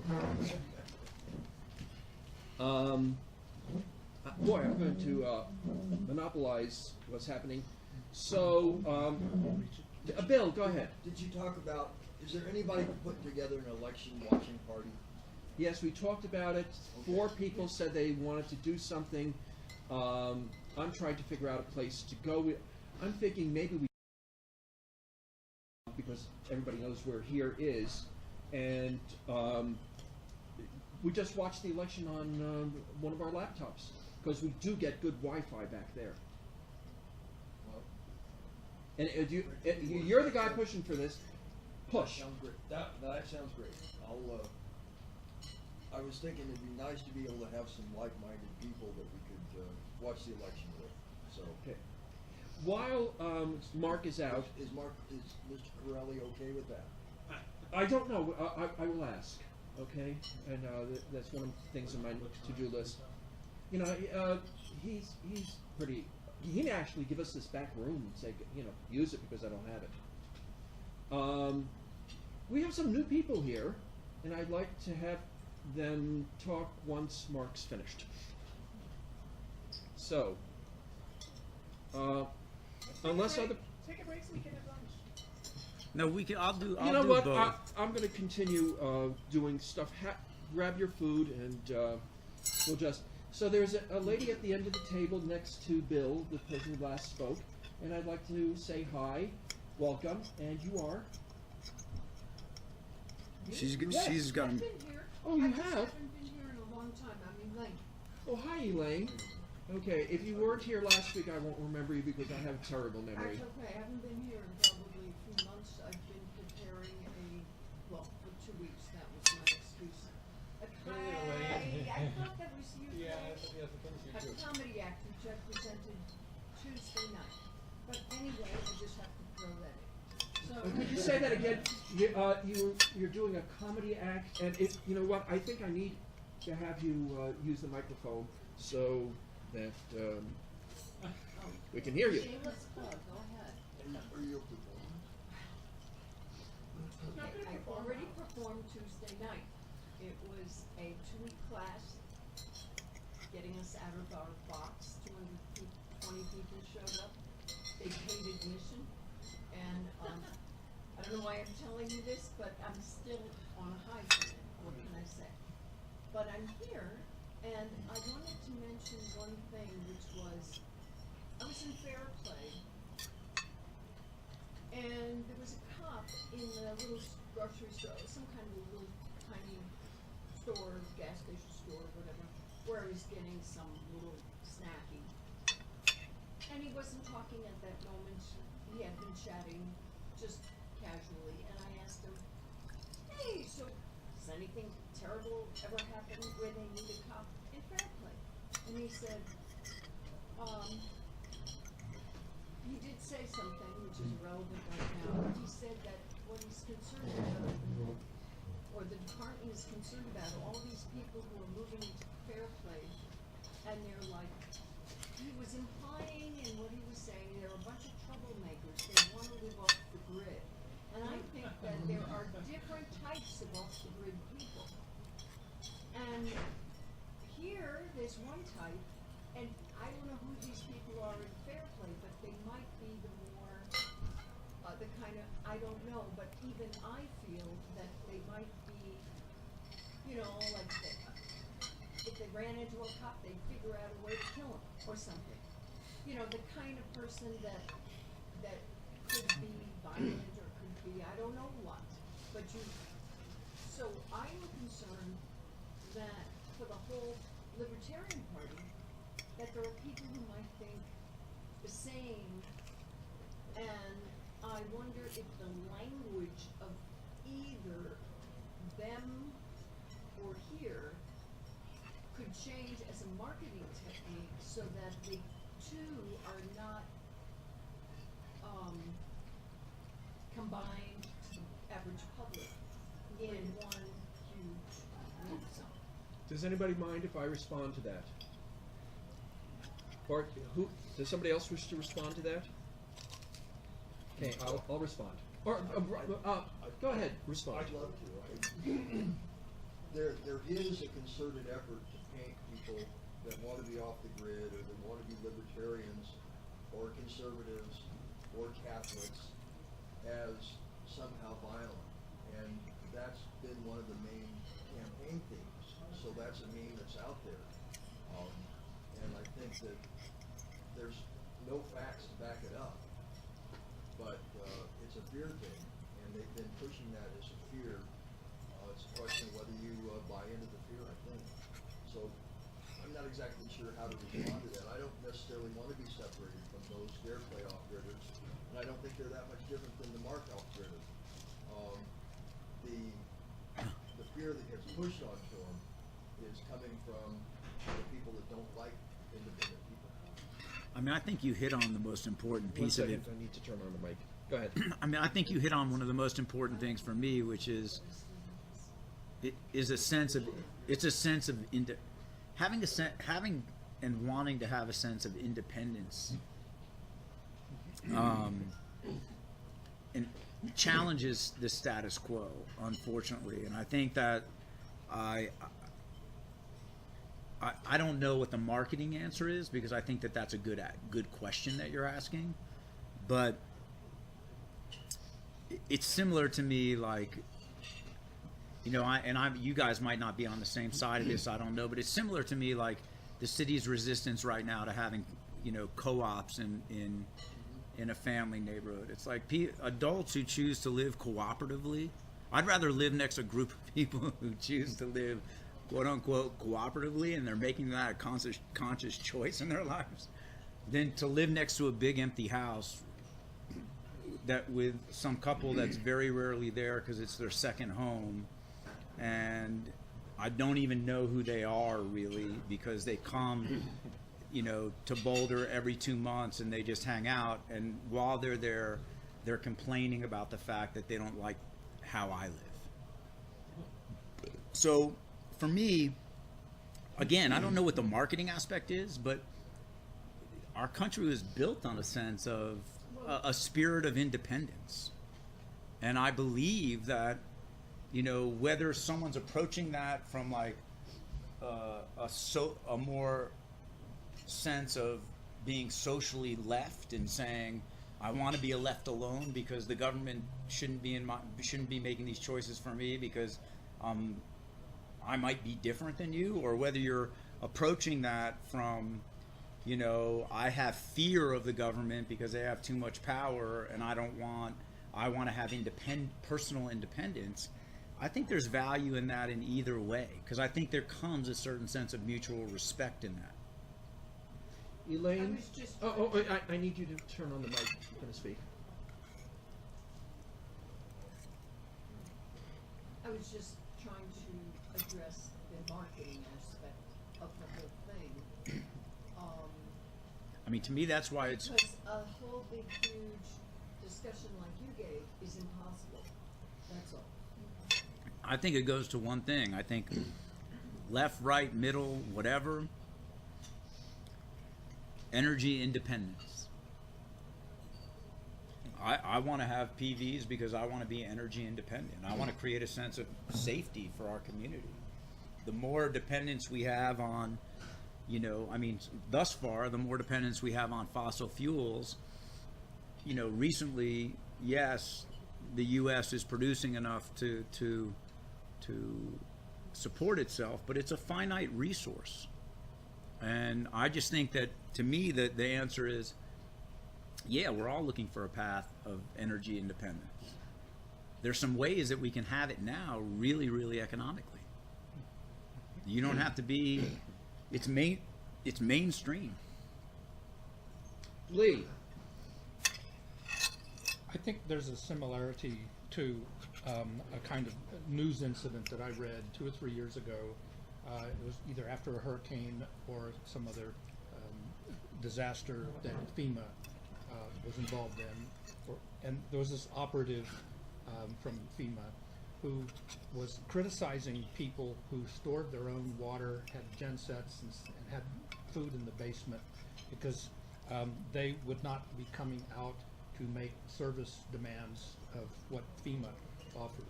Boy, I'm going to monopolize what's happening. So, Bill, go ahead. Did you talk about, is there anybody putting together an election watching party? Yes, we talked about it. 4 people said they wanted to do something. I'm trying to figure out a place to go. I'm thinking maybe we, because everybody knows where here is, and we just watched the election on one of our laptops because we do get good Wi-Fi back there. Well, And you're the guy pushing for this. Push. Sounds great. That sounds great. I was thinking it'd be nice to be able to have some like-minded people that we could watch the election with. So, Okay. While Mark is out, is Mr. Corelli okay with that? I don't know. I will ask. Okay, and that's one of the things on my to-do list. You know, he's pretty. He'd actually give us this back room and say, you know, use it because I don't have it. We have some new people here, and I'd like to have them talk once Mark's finished. So, unless other. Take a break so we can have lunch. No, we can. I'll do. I'll You know do what? both. I'm going to continue doing stuff. Grab your food, and we'll just. So there's a lady at the end of the table next to Bill, the person who last spoke, and I'd like to say hi, welcome, and you are. She's good. Yes. She's got. I've been here. Oh, you I just have? haven't been here in a long time. I mean, like, Oh, hi, Elaine. Okay, if you weren't here last week, I won't remember you because I have a terrible memory. that's okay. I haven't been here in probably a few months. I've been preparing for 2 weeks. That was my excuse. I thought that was you. A comedy act which I presented Tuesday night. But anyway, I just have to throw that in. So, Could you say that again? You're doing a comedy act, and you know what? I think I need to have you use the microphone so that we can hear you. Shameless plug. Go ahead. Are you okay? Okay, I already performed Tuesday night. It was a 2-week class, getting us out of our box. 220 people showed up. They paid admission, and I don't know why I'm telling you this, but I'm still on a high from it. What can I say? But I'm here, and I wanted to mention one thing, which was I was in Fair Play, and there was a cop in the little grocery store, some kind of a little tiny store, gas station store, whatever, where he was getting some little snacky. And he wasn't talking at that moment. He had been chatting just casually, and I asked him, "Hey, so has anything terrible ever happened where they need a cop in Fair Play?" And he said, he did say something which is irrelevant right now, but he said that what he's concerned about, or the department is concerned about, all these people who are moving into Fair Play, and they're like, he was implying in what he was saying, there are a bunch of troublemakers, they want to live off the grid. And I think that there are different types of off the grid people. And here, there's one type, and I don't know who these people are in Fair Play, but they might be the more, the kind of, I don't know, but even I feel that they might be, you know, like, if they ran into a cop, they'd figure out a way to kill him, or something. You know, the kind of person that could be violent, or could be, I don't know what, but so I'm concerned that for the whole Libertarian Party, that there are people who might think the same, and I wonder if the language of either them or here could change as a marketing technique so that the two are not combined to the average public in one huge lump sum. Does anybody mind if I respond to that? Or does somebody else wish to respond to that? Okay, I'll respond. Or go ahead, respond. I'd love to. There is a concerted effort to paint people that want to be off the grid, or that want to be libertarians, or conservatives, or Catholics, as somehow violent. And that's been one of the main campaign themes. So that's a meme that's out there. And I think that there's no facts to back it up. But it's a fear thing. And and they've been pushing that as a fear. It's a question of whether you buy into the fear, I think. So I'm not exactly sure how to respond to that. I don't necessarily want to be separated from those dare play off-gridders, and I don't think they're that much different than the mark off-gridder. The fear that gets pushed onto them is coming from the people that don't like independent people. I mean, I think you hit on the most important One piece of it. second, I need to turn on the mic. Go ahead. I mean, I think you hit on one of the most important things for me, which is a sense of having and wanting to have a sense of independence, and challenges the status quo, unfortunately. And I think that I don't know what the marketing answer is, because I think that that's a good question that you're asking, but it's similar to me, like, you know, you guys might not be on the same side of this, I don't know, but it's similar to me, like the city's resistance right now to having, you know, co-ops in a family neighborhood. It's like adults who choose to live cooperatively. I'd rather live next to a group of people who choose to live, quote unquote, cooperatively, and they're making that a conscious choice in their lives, than to live next to a big empty house that with some couple that's very rarely there because it's their second home, and I don't even know who they are really, because they come, you know, to Boulder every 2 months and they just hang out, and while they're there, they're complaining about the fact that they don't like how I live. So for me, again, I don't know what the marketing aspect is, but our country was built on a sense of a spirit of independence. And I believe that, you know, whether someone's approaching that from like a more sense of being socially left and saying, I want to be left alone because the government shouldn't be making these choices for me because I might be different than you, or whether you're approaching that from, you know, I have fear of the government because they have too much power and I want to have personal independence. I think there's value in that in either way, because I think there comes a certain sense of mutual respect in that. Elaine? I was just I need you to turn on the mic if you're going to speak. I was just trying to address the marketing aspect of the whole thing. I mean, to me, that's why it's... Because a whole big, huge discussion like you gave is impossible. That's all. I think it goes to one thing. I think left, right, middle, whatever, energy independence. I want to have PVs because I want to be energy independent. I want to create a sense of safety for our community. The more dependence we have on, you know, I mean, thus far, the more dependence we have on fossil fuels, you know, recently, yes, the U.S. is producing enough to support itself, but it's a finite resource. And I just think that, to me, that the answer is, yeah, we're all looking for a path of energy independence. There's some ways that we can have it now really, really economically. You don't have to be, it's mainstream. Lee? I think there's a similarity to a kind of news incident that I read 2 or 3 years ago. It was either after a hurricane or some other disaster that FEMA was involved in. And there was this operative from FEMA who was criticizing people who stored their own water, had gensets, and had food in the basement, because they would not be coming out to make service demands of what FEMA offered.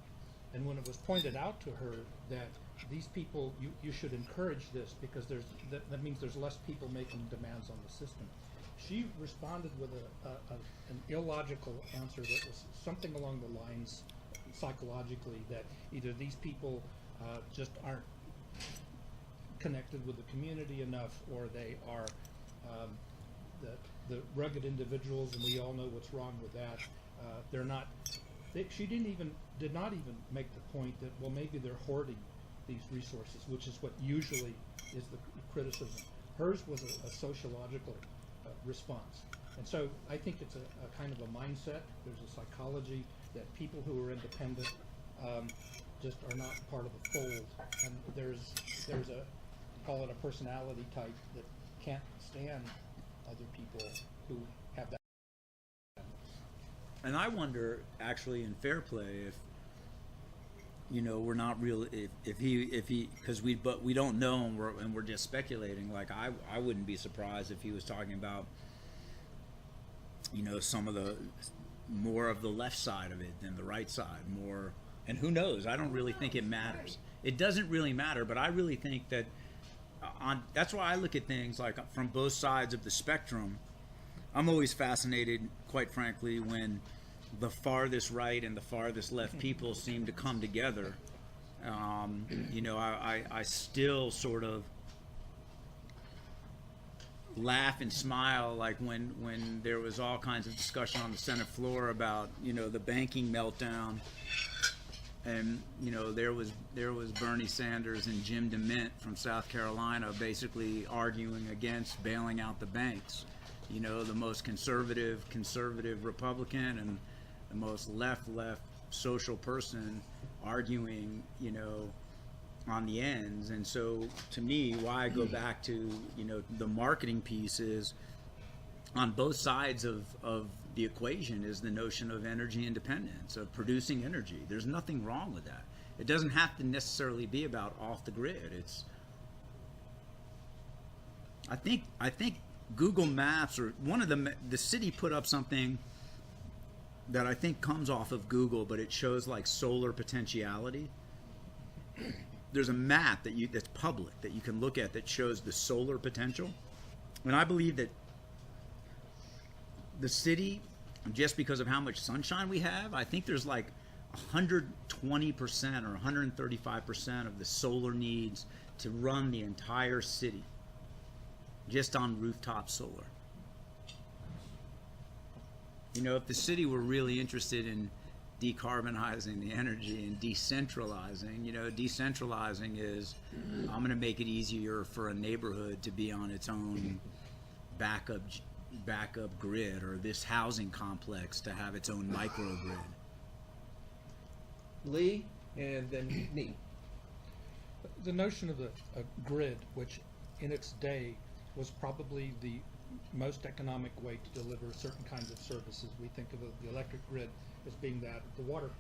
And when it was pointed out to her that these people, you should encourage this because that means there's less people making demands on the system, she responded with an illogical answer that was something along the lines, psychologically, that either these people just aren't connected with the community enough, or they are the rugged individuals, and we all know what's wrong with that. They're not She did not even make the point that, well, maybe they're hoarding these resources, which is what usually is the criticism. Hers was a sociological response. And so I think it's a kind of a mindset. There's a psychology that people who are independent just are not part of the fold. And there's a, call it a personality type that can't stand other people who have that. And I wonder, actually, in fair play, if we're not real, if he, because we don't know, and we're just speculating. Like I wouldn't be surprised if he was talking about, some of the more of the left side of it than the right side, more. And who knows? I don't really think it matters. It doesn't really matter, but I really think that that's why I look at things like from both sides of the spectrum. I'm always fascinated, quite frankly, when the farthest right and the farthest left people seem to come together. I still sort of laugh and smile, like when there was all kinds of discussion on the Senate floor about the banking meltdown, and there was Bernie Sanders and Jim DeMint from South Carolina basically arguing against bailing out the banks. The most conservative Republican and the most left social person arguing, on the ends. And so to me, why I go back to, the marketing piece is on both sides of the equation is the notion of energy independence, of producing energy. There's nothing wrong with that. It doesn't have to necessarily be about off the grid. I think Google Maps, or one of the city put up something that I think comes off of Google, but it shows like solar potentiality. There's a map that's public that you can look at that shows the solar potential. And I believe that the city, just because of how much sunshine we have, I think there's like 120% or 135% of the solar needs to run the entire city just on rooftop solar. If the city were really interested in decarbonizing the energy and decentralizing, decentralizing is, I'm going to make it easier for a neighborhood to be on its own backup grid, or this housing complex to have its own microgrid. Lee, and then me. The notion of a grid, which in its day was probably the most economic way to deliver certain kinds of services. We think of the electric grid as being that. The water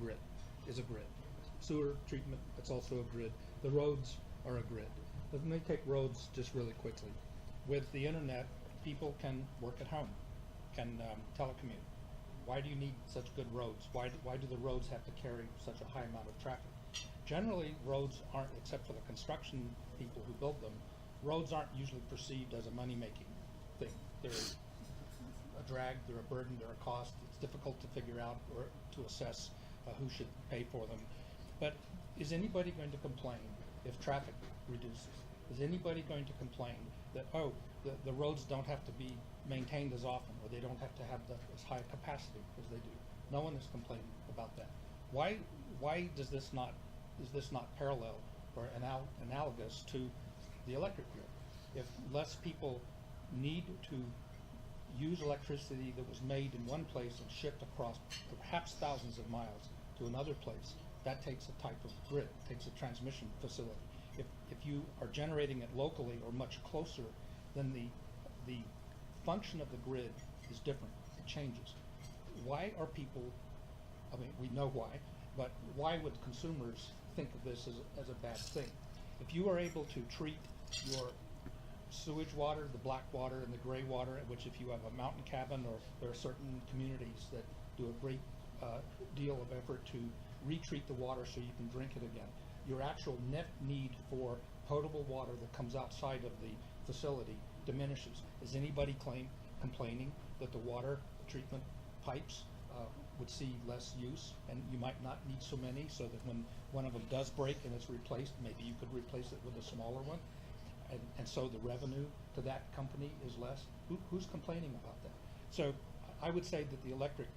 grid is a grid. Sewer treatment, it's also a grid. The roads are a grid. Let me take roads just really quickly. With the internet, people can work at home, can telecommute. Why do you need such good roads? Why do the roads have to carry such a high amount of traffic? Generally, roads aren't, except for the construction people who build them, roads aren't usually perceived as a money-making thing. They're a drag, they're a burden, they're a cost. It's difficult to figure out or to assess who should pay for them. But is anybody going to complain if traffic reduces? Is anybody going to complain that, the roads don't have to be maintained as often, or they don't have to have as high a capacity as they do? No one is complaining about that. Why is this not parallel or analogous to the electric grid? If less people need to use electricity that was made in one place and shipped across perhaps thousands of miles to another place, that takes a type of grid, takes a transmission facility. If you are generating it locally or much closer, then the function of the grid is different. It changes. Why are people, I mean, we know why, but why would consumers think of this as a bad thing? If you are able to treat your sewage water, the black water and the gray water, which if you have a mountain cabin, or there are certain communities that do a great deal of effort to retreat the water so you can drink it again, your actual net need for potable water that comes outside of the facility diminishes. Is anybody complaining that the water treatment pipes would see less use, and you might not need so many, so that when one of them does break and it's replaced, maybe you could replace it with a smaller one, and so the revenue to that company is less? Who's complaining about that? So I would say that the electric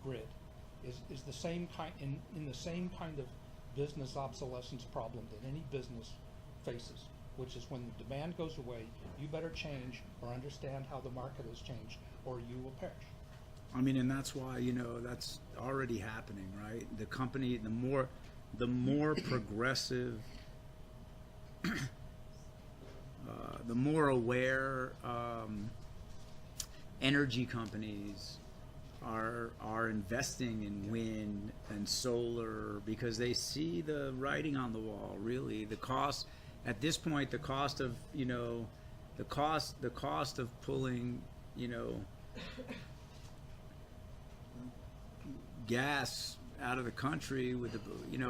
grid is the same kind, in the same kind of business obsolescence problem that any business faces, which is when the demand goes away, you better change or understand how the market has changed, or you will perish. I mean, and that's why, that's already happening, right? The company, the more progressive, the more aware energy companies are investing in wind and solar because they see the writing on the wall. Really, the cost at this point, the cost of pulling, gas out of the country with the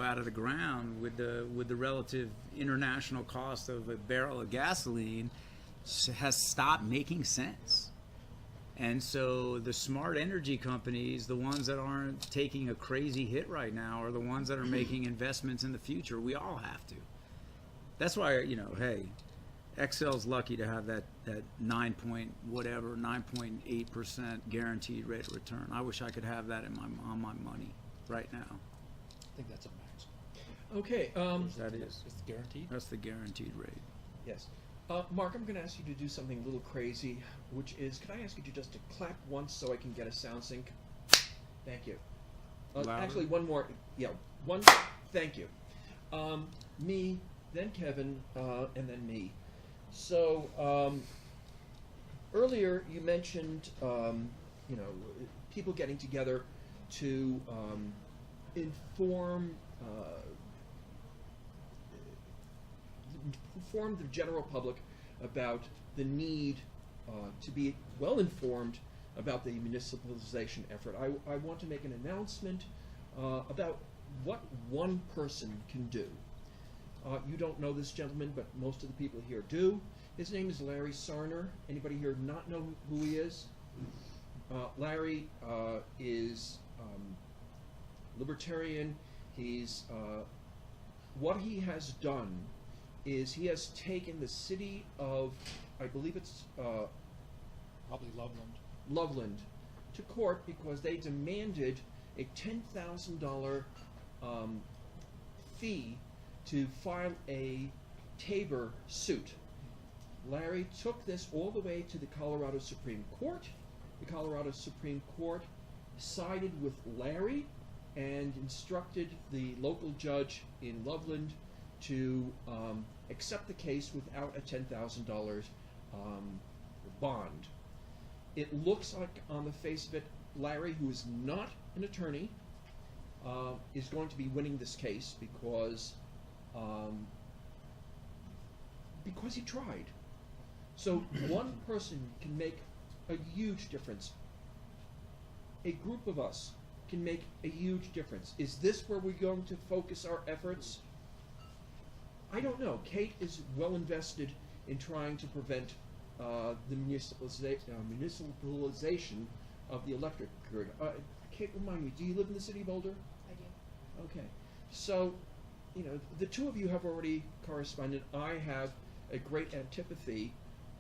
out of the ground with the relative international cost of a barrel of gasoline has stopped making sense. And so the smart energy companies, the ones that aren't taking a crazy hit right now, are the ones that are making investments in the future. We all have to. That's why, hey, Excel's lucky to have that 9.8% guaranteed rate of return. I wish I could have that on my money right now. I think that's a max. Okay. That is. It's guaranteed? That's the guaranteed rate. Yes. Mark, I'm going to ask you to do something a little crazy, which is, can I ask you to just to clap once so I can get a sound sync? Thank you. Louder? Actually, one more. Yeah, one. Thank you. Me, then Kevin, and then me. So, earlier you mentioned, people getting together to inform the general public about the need to be well informed about the municipalization effort. I want to make an announcement about what one person can do. You don't know this gentleman, but most of the people here do. His name is Larry Sarner. Anybody here not know who he is? Larry is libertarian. He's what he has done is he has taken the city of, I believe it's Probably Loveland. Loveland, to court because they demanded a $10,000 fee to file a Tabor suit. Larry took this all the way to the Colorado Supreme Court. The Colorado Supreme Court sided with Larry and instructed the local judge in Loveland to accept the case without a $10,000 bond. It looks like, on the face of it, Larry, who is not an attorney, is going to be winning this case because he tried. So one person can make a huge difference. A group of us can make a huge difference. Is this where we're going to focus our efforts? I don't know. Kate is well invested in trying to prevent the municipalization of the electric grid. Kate, remind me, do you live in the city of Boulder? I do. Okay. So, the two of you have already corresponded. I have a great antipathy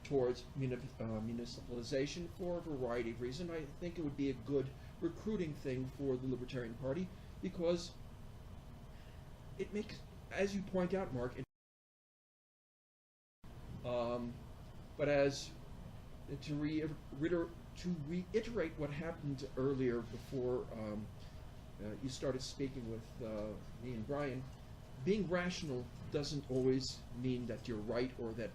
towards municipalization for a variety of reasons. I think it would be a good recruiting thing for the Libertarian Party because it makes, as you point out, Mark, but as to reiterate what happened earlier before you started speaking with me and Brian, being rational doesn't always mean that you're right or that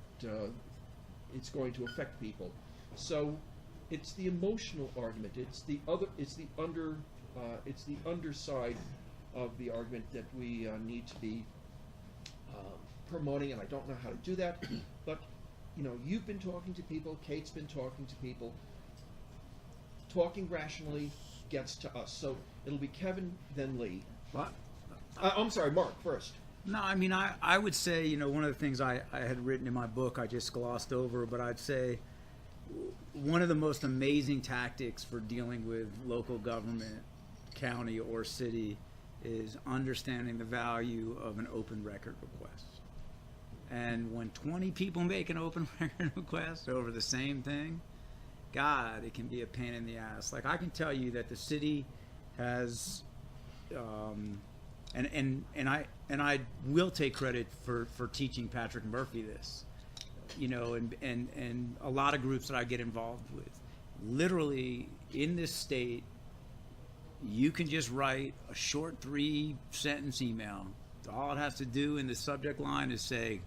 it's going to affect people. So it's the emotional argument. It's the underside of the argument that we need to be promoting, and I don't know how to do that. But you've been talking to people. Kate's been talking to people. Talking rationally gets to us. So it'll be Kevin, then Lee. What? I'm sorry, Mark first. No, I mean, I would say, one of the things I had written in my book, I just glossed over, but I'd say one of the most amazing tactics for dealing with local government, county or city, is understanding the value of an open record request. And when 20 people make an open record request over the same thing, God, it can be a pain in the ass. Like, I can tell you that the city has and I will take credit for teaching Patrick Murphy this, you know, and a lot of groups that I get involved with. Literally, in this state, you can just write a short 3-sentence email. All it has to do in the subject line is say,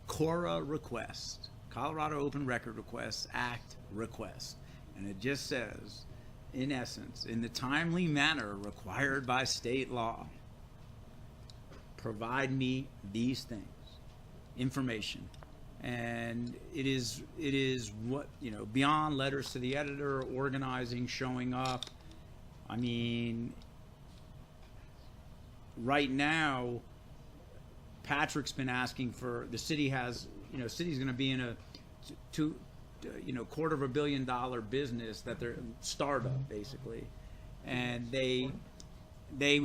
CORA request, Colorado Open Record Request Act request. And it just says, in essence, in the timely manner required by state law, provide me these things, information. And it is what, you know, beyond letters to the editor, organizing, showing up. I mean, right now, Patrick's been asking for, the city has, you know, city's going to be in a $250 million business that they're startup basically, and they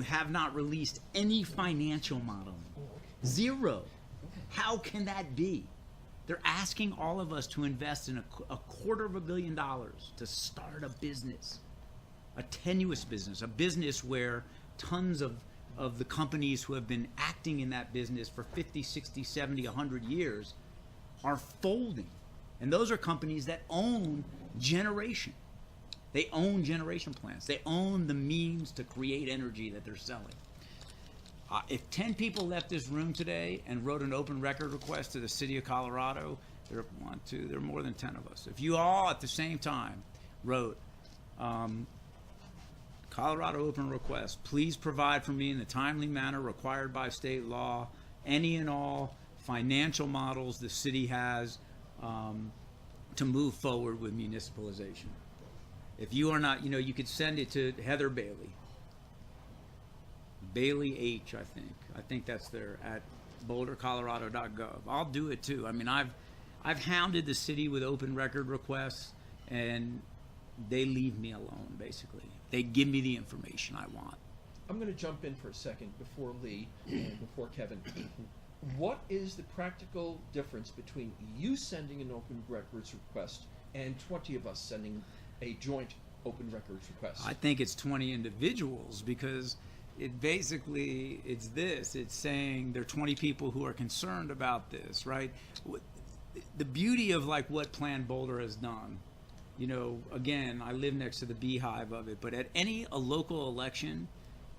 have not released any financial modeling. Zero. How can that be? They're asking all of us to invest in a $250 million to start a business, a tenuous business, a business where tons of the companies who have been acting in that business for 50, 60, 70, 100 years are folding. And those are companies that own generation. They own generation plants. They own the means to create energy that they're selling. If 10 people left this room today and wrote an open record request to the city of Colorado, there are more than 10 of us. If you all at the same time wrote, Colorado open request, please provide for me in the timely manner required by state law any and all financial models the city has to move forward with municipalization. If you are not, you know, you could send it to Heather Bailey. Bailey H, I think that's there at bouldercolorado.gov. I'll do it too. I mean, I've hounded the city with open record requests, and they leave me alone, basically. They give me the information I want. I'm going to jump in for a second before Lee and before Kevin. What is the practical difference between you sending an open records request and 20 of us sending a joint open records request? I think it's 20 individuals, because it basically, it's saying there are 20 people who are concerned about this, right? The beauty of like what Plan Boulder has done, you know, again, I live next to the beehive of it, but at a local election,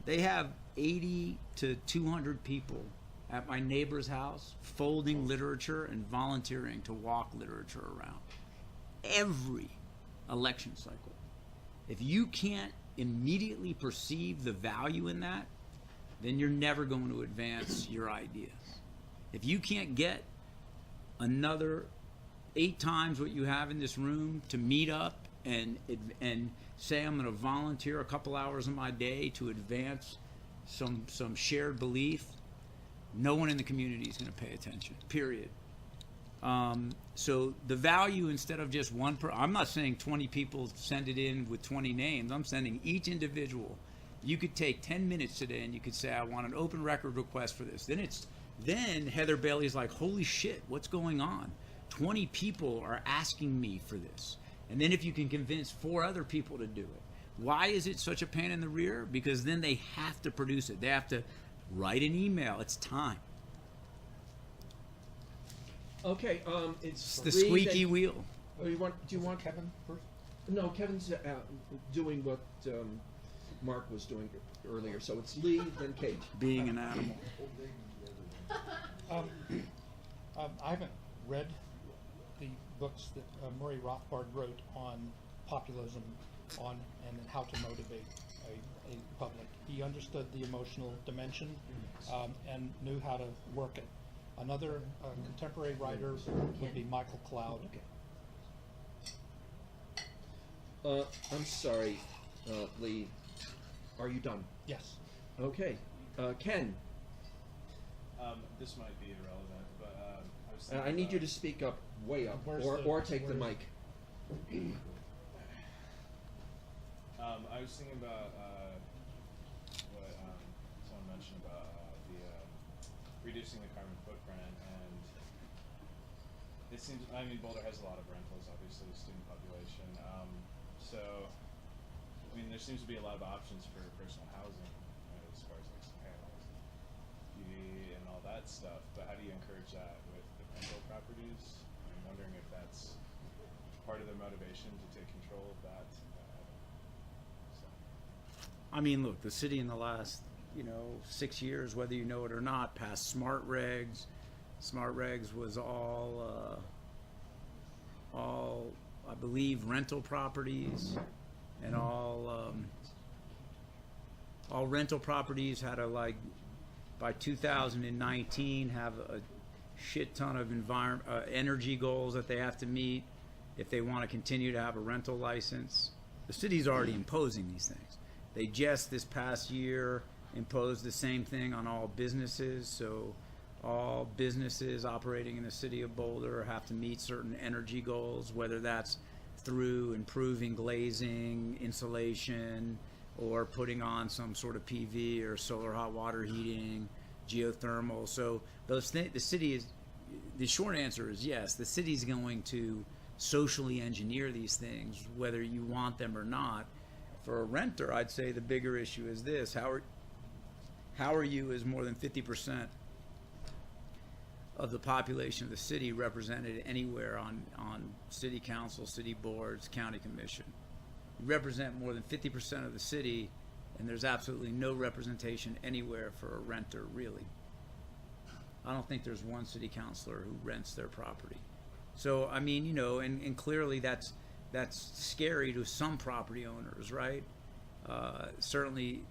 they have 80 to 200 people at my neighbor's house folding literature and volunteering to walk literature around. Every election cycle. If you can't immediately perceive the value in that, then you're never going to advance your ideas. If you can't get another 8 times what you have in this room to meet up and say I'm going to volunteer a couple hours of my day to advance some shared belief, no one in the community is going to pay attention, period. So the value, instead of just one I'm not saying 20 people send it in with 20 names. I'm sending each individual. You could take 10 minutes today and you could say, I want an open record request for this. Then Heather Bailey's like, holy shit, what's going on? 20 people are asking me for this. And then if you can convince 4 other people to do it. Why is it such a pain in the rear? Because then they have to produce it. They have to write an email. It's time. Okay, it's the Lee, squeaky then, wheel. Do you want Kevin first? No, Kevin's doing what Mark was doing earlier. So it's Lee, then Kate. Being an animal. I haven't read the books that Murray Rothbard wrote on populism and how to motivate a public. He understood the emotional dimension and knew how to work it. Another contemporary writer would be Michael Cloud. Okay. I'm sorry, Lee. Are you done? Yes. Okay. Ken. This might be irrelevant, but I was thinking I need you to about- speak up, way up, Where's or take the where's- mic. I was thinking about what someone mentioned about the reducing the carbon footprint, and it seems, I mean, Boulder has a lot of rentals, obviously, student population. So, I mean, there seems to be a lot of options for personal housing, as far that stuff, but how do you encourage that with the rental properties? I'm wondering if that's part of their motivation to take control of that. So. I mean, look, the city in the last, 6 years, whether you know it or not, passed smart regs. Smart regs was all I believe rental properties, and all rental properties had to, like, by 2019 have a shit ton of energy goals that they have to meet if they want to continue to have a rental license. The city's already imposing these things. They just this past year imposed the same thing on all businesses. So all businesses operating in the city of Boulder have to meet certain energy goals, whether that's through improving glazing, insulation, or putting on some sort of PV or solar hot water heating, geothermal. So those things, the short answer is yes, the city's going to socially engineer these things, whether you want them or not. For a renter, I'd say the bigger issue is this: how are you, as more than 50% of the population of the city, represented anywhere on city council, city boards, county commission? You represent more than 50% of the city, and there's absolutely no representation anywhere for a renter, really. I don't think there's one city councilor who rents their property. So, I mean, and clearly that's scary to some property owners, right? Certainly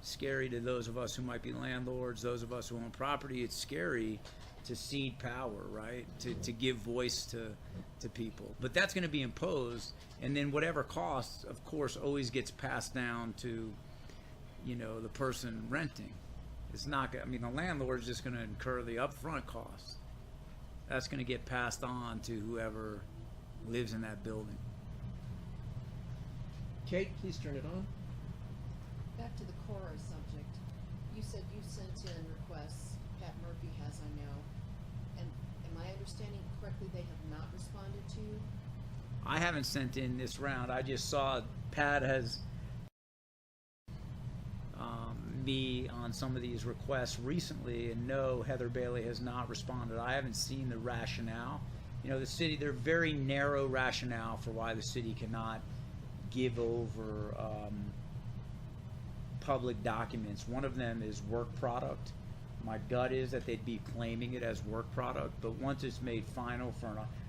scary to those of us who might be landlords, those of us who own property. It's scary to cede power, right? To give voice to people. But that's going to be imposed, and then whatever costs, of course, always gets passed down to, the person renting. It's not, the landlord's just going to incur the upfront costs. That's going to get passed on to whoever lives in that building. Kate, please turn it on. Back to the Cora subject. You said you sent in requests. Pat Murphy has, I know. And am I understanding correctly they have not responded to you? I haven't sent in this round. I just saw Pat has me on some of these requests recently, and no, Heather Bailey has not responded. I haven't seen the rationale. The city, they're very narrow rationale for why the city cannot give over public documents. One of them is work product. My gut is that they'd be claiming it as work product, but once it's made final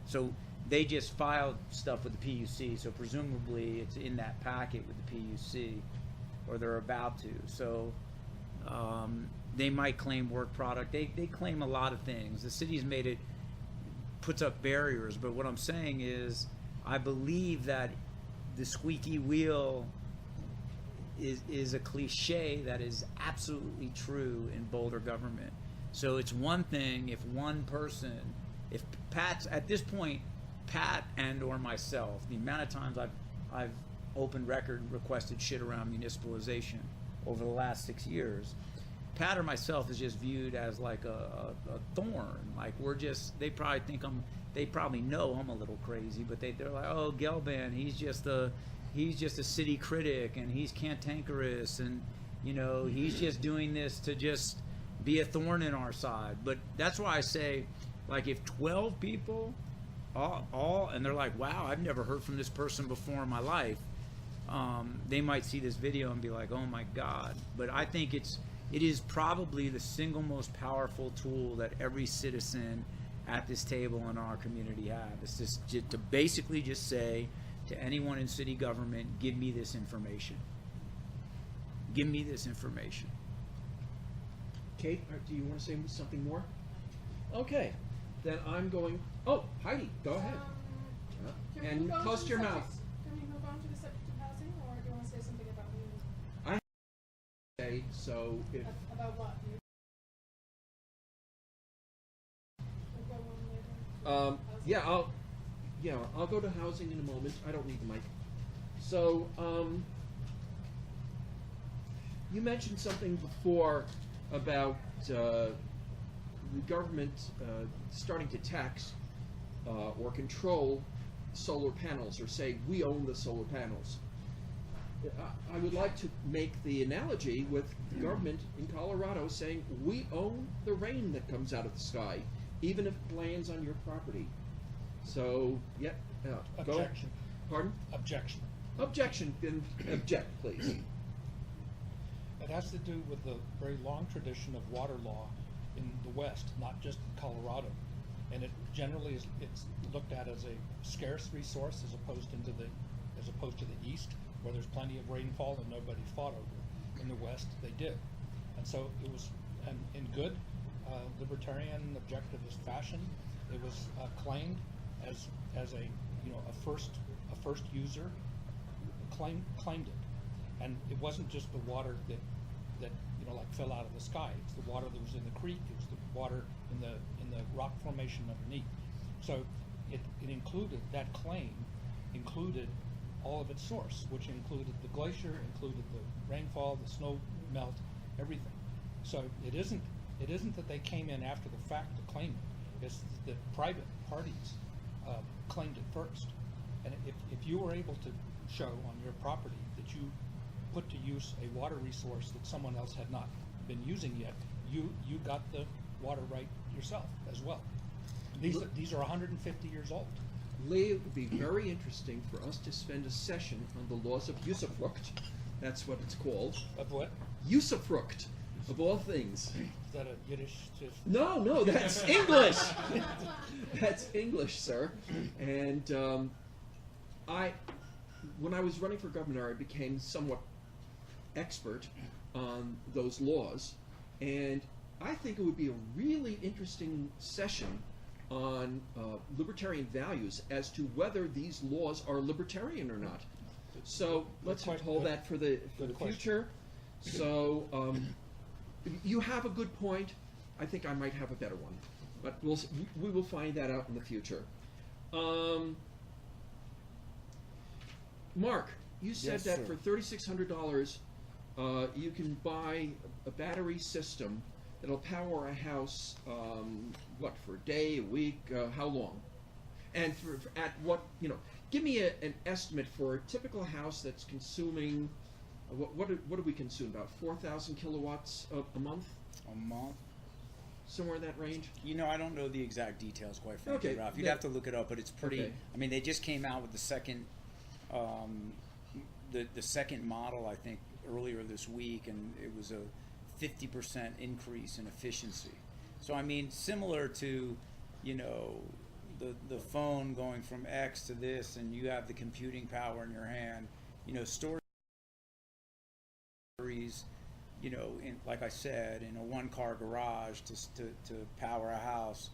so they just filed stuff with the PUC, so presumably it's in that packet with the PUC, or they're about to. So they might claim work product. They claim a lot of things. The city's puts up barriers, but what I'm saying is I believe that the squeaky wheel is a cliche that is absolutely true in Boulder government. So it's one thing if one person, if Pat's at this point, Pat and or myself, the amount of times I've open record requested shit around municipalization over the last 6 years, Pat or myself is just viewed as like a thorn. Like they probably know I'm a little crazy, but they're like, oh, Gelband, he's just a city critic, and he's cantankerous, and he's just doing this to just be a thorn in our side. But that's why I say, like, if 12 people all and they're like, wow, I've never heard from this person before in my life, they might see this video and be like, oh my God. But I think it is probably the single most powerful tool that every citizen at this table in our community have. It's just to basically just say to anyone in city government, give me this information. Give me this information. Kate, do you want to say something more? Okay, then I'm going. Oh, Heidi, go ahead. Can we And move on close to your the mouth. subject? Can we move on to the subject of housing, or do you want to say something about me? Okay, so if About what? We'll go on later. I'll go to housing in a moment. I don't need the mic. So you mentioned something before about the government starting to tax or control solar panels, or say we own the solar panels. I would like to make the analogy with the government in Colorado saying, we own the rain that comes out of the sky, even if it lands on your property. So, yeah, go. Objection. Pardon? Objection. Objection, then object, please. It has to do with the very long tradition of water law in the West, not just Colorado. And it generally is, it's looked at as a scarce resource as opposed to the East, where there's plenty of rainfall and nobody fought over it. In the West, they did. And so it was, in good libertarian objectivist fashion, it was claimed as a first user claimed it. And it wasn't just the water that like fell out of the sky. It's the water that was in the creek. It was the water in the rock formation underneath. So it included, that claim included all of its source, which included the glacier, included the rainfall, the snow melt, everything. So it isn't that they came in after the fact to claim it. It's that private parties claimed it first. And if you were able to show on your property that you put to use a water resource that someone else had not been using yet, you got the water right yourself as well. These are 150 years old. Lee, it would be very interesting for us to spend a session on the laws of usufruct. That's what it's called. Of what? Usufruct, of all things. Is that a Yiddish? No, that's English. That's English, sir. And when I was running for governor, I became somewhat expert on those laws, and I think it would be a really interesting session on libertarian values as to whether these laws are libertarian or not. So let's hold that for the future. So you have a good point. I think I might have a better one, but we will find that out in the future. Mark, you said Yes, that sir. for $3,600 you can buy a battery system that'll power a house, what, for a day, a week, how long? And at what, give me an estimate for a typical house that's consuming, what do we consume, about 4,000 kilowatts a month? A month? Somewhere in that range? I don't know the exact details, quite frankly, Okay, Ralph. You'd have to look it up, but it's pretty. Okay. I mean, they just came out with the second, the second model, I think, earlier this week, and it was a 50% increase in efficiency. So I mean, similar to, the phone going from X to this, and you have the computing power in your hand. Stories, like I said, in a one-car garage to power a house.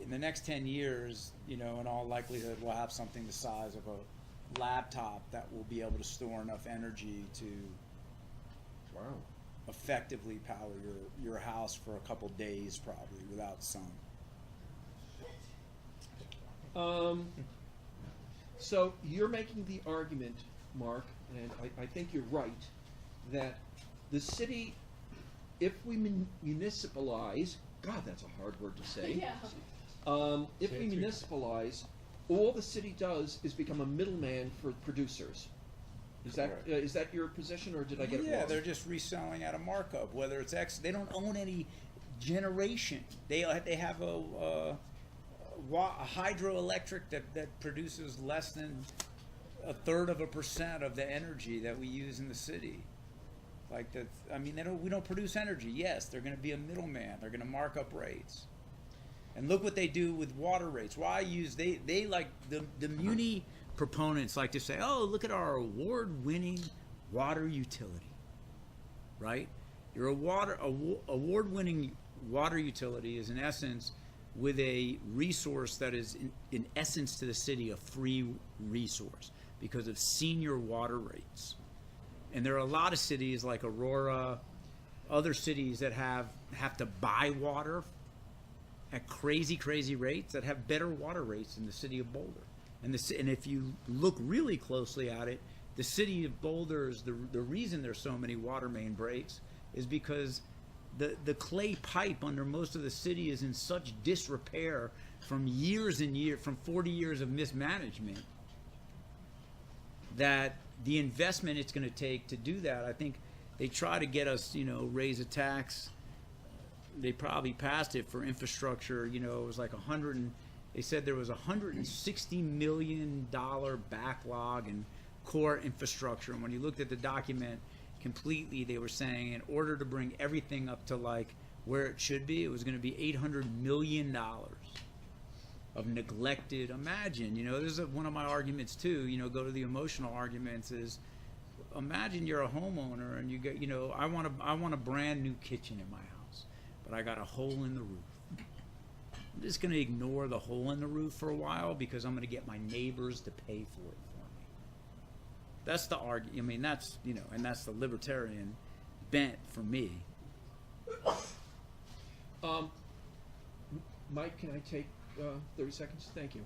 In the next 10 years, in all likelihood, we'll have something the size of a laptop that will be able to store enough energy to effectively power your house for a couple days, probably, without sun. So you're making the argument, Mark, and I think you're right, that the city, if we municipalize, God, that's a hard word to say. Yeah. If we municipalize, all the city does is become a middleman for producers. Is that your position, or did I get it wrong? Yeah, they're just reselling at a markup. Whether it's X, they don't own any generation. They have a hydroelectric that produces less than 1/3% of the energy that we use in the city. Like that, I mean, we don't produce energy. Yes, they're going to be a middleman. They're going to mark up rates. And look what they do with water rates. They like the muni proponents like to say, oh, look at our award-winning water utility, right? Your award-winning water utility is in essence with a resource that is in essence to the city a free resource because of senior water rates. And there are a lot of cities like Aurora, other cities that have to buy water at crazy rates that have better water rates than the city of Boulder. And if you look really closely at it, the city of Boulder is the reason there's so many water main breaks is because the clay pipe under most of the city is in such disrepair from years and years, from 40 years of mismanagement, that the investment it's going to take to do that. I think they try to get us, raise a tax. They probably passed it for infrastructure. It was like they said there was $160 million backlog in core infrastructure. And when you looked at the document completely, they were saying in order to bring everything up to like where it should be, it was going to be $800 million of neglected. Imagine, this is one of my arguments too, go to the emotional arguments is, imagine you're a homeowner and you get, I want a brand new kitchen in my house, but I got a hole in the roof. I'm just going to ignore the hole in the roof for a while because I'm going to get my neighbors to pay for it for me. That's the argument. I mean, that's, and that's the libertarian bent for me. Mike, can I take 30 seconds? Thank you.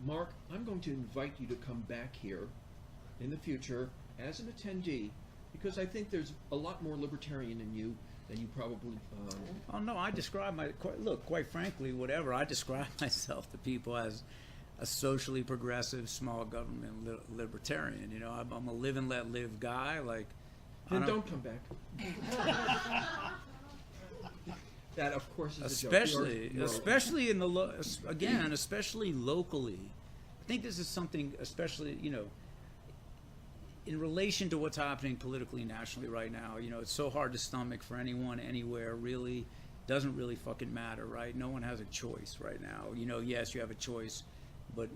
Mark, I'm going to invite you to come back here in the future as an attendee because I think there's a lot more libertarian in you than you probably. Oh no, I describe quite frankly, whatever I describe myself to people as a socially progressive, small government libertarian. I'm a live and let live guy. Like, then don't come back. That, of course, is especially, a joke. Especially in the especially locally. I think this is something, especially in relation to what's happening politically nationally right now. It's so hard to stomach for anyone anywhere. Really, doesn't really fucking matter, right? No one has a choice right now. Yes, you have a choice, but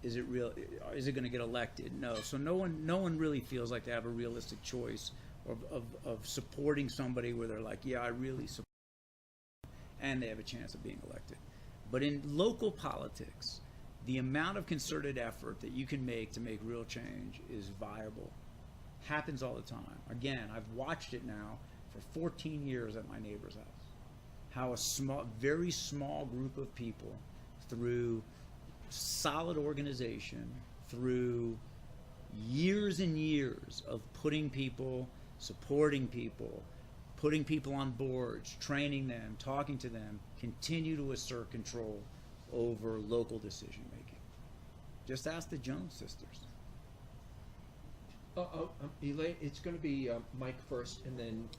is it real? Is it going to get elected? No. So no one really feels like they have a realistic choice of supporting somebody where they're like, yeah, I really support. And they have a chance of being elected. But in local politics, the amount of concerted effort that you can make to make real change is viable. Happens all the time. Again, I've watched it now for 14 years at my neighbor's house. How a very small group of people, through solid organization, through years and years of putting people, supporting people, putting people on boards, training them, talking to them, continue to assert control over local decision making. Just ask the Jones sisters. Elaine, it's going to be Mike first, and then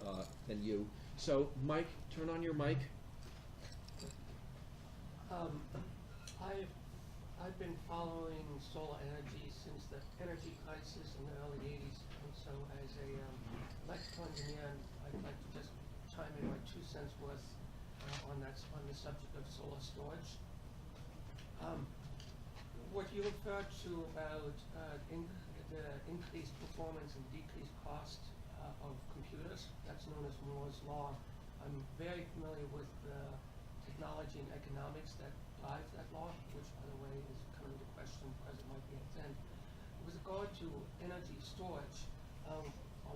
you. So, Mike, turn on your mic. I've been following solar energy since the energy crisis in the early '80s, and so as a electrical engineer, I'd like to just chime in my 2 cents worth on the subject of solar storage. What you referred to about the increased performance and decreased cost of computers, that's known as Moore's Law. I'm very familiar with the technology and economics that drive that law, which, by the way, is coming into question because it might be at its end. With regard to energy storage,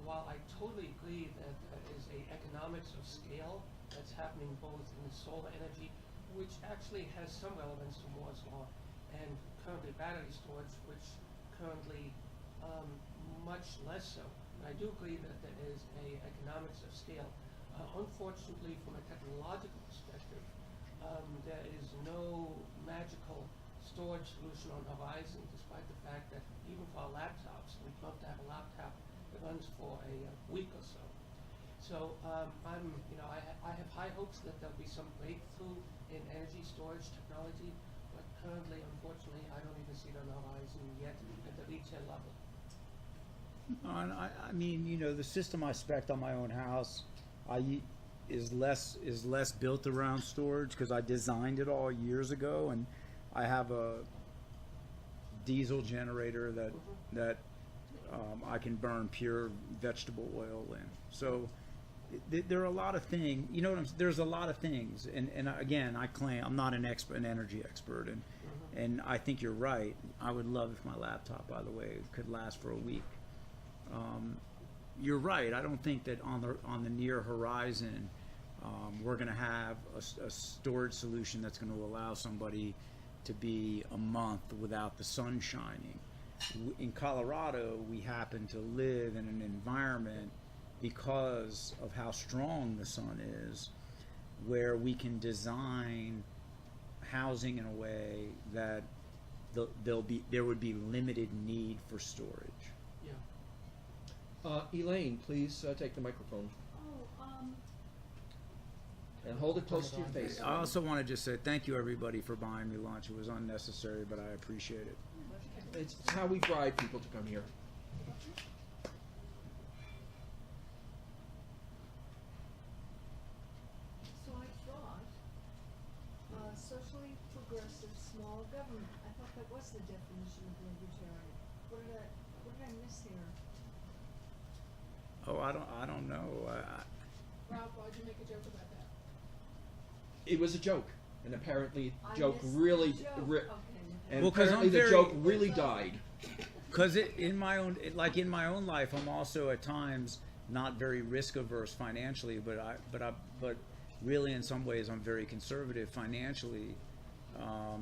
while I totally agree that there is a economics of scale that's happening both in solar energy, which actually has some relevance to Moore's Law, and currently battery storage, which currently much less so. And I do agree that there is a economics of scale. Unfortunately, from a technological perspective, there is no magical storage solution on the horizon, despite the fact that even for our laptops, we'd love to have a laptop that runs for a week or so. So I have high hopes that there'll be some breakthrough in energy storage technology, but currently, unfortunately, I don't even see it on the horizon yet at the retail level. And I mean, the system I spec'd on my own house, is less built around storage because I designed it all years ago, and I have a diesel generator that I can burn pure vegetable oil in. So there are a lot of things. There's a lot of things, and again, I claim I'm not an energy expert, and I think you're right. I would love if my laptop, by the way, could last for a week. You're right. I don't think that on the near horizon we're going to have a storage solution that's going to allow somebody to be a month without the sun shining. In Colorado, we happen to live in an environment, because of how strong the sun is, where we can design housing in a way that there would be limited need for storage. Yeah. Elaine, please take the microphone Oh, and hold it close to your face. I also want to just say thank you, everybody, for buying me lunch. It was unnecessary, but I appreciate it. It's how we bribe people to come here. so I thought, socially progressive small government, I thought that was the definition of libertarian. What did I miss here? Oh, I don't know. Rob, why'd you make a joke about that? It was a joke, and apparently I the joke missed really, the joke. ri- Okay. and Well, 'cause I'm apparently the very- joke really died. Because in my own life, I'm also at times not very risk averse financially, but really in some ways I'm very conservative financially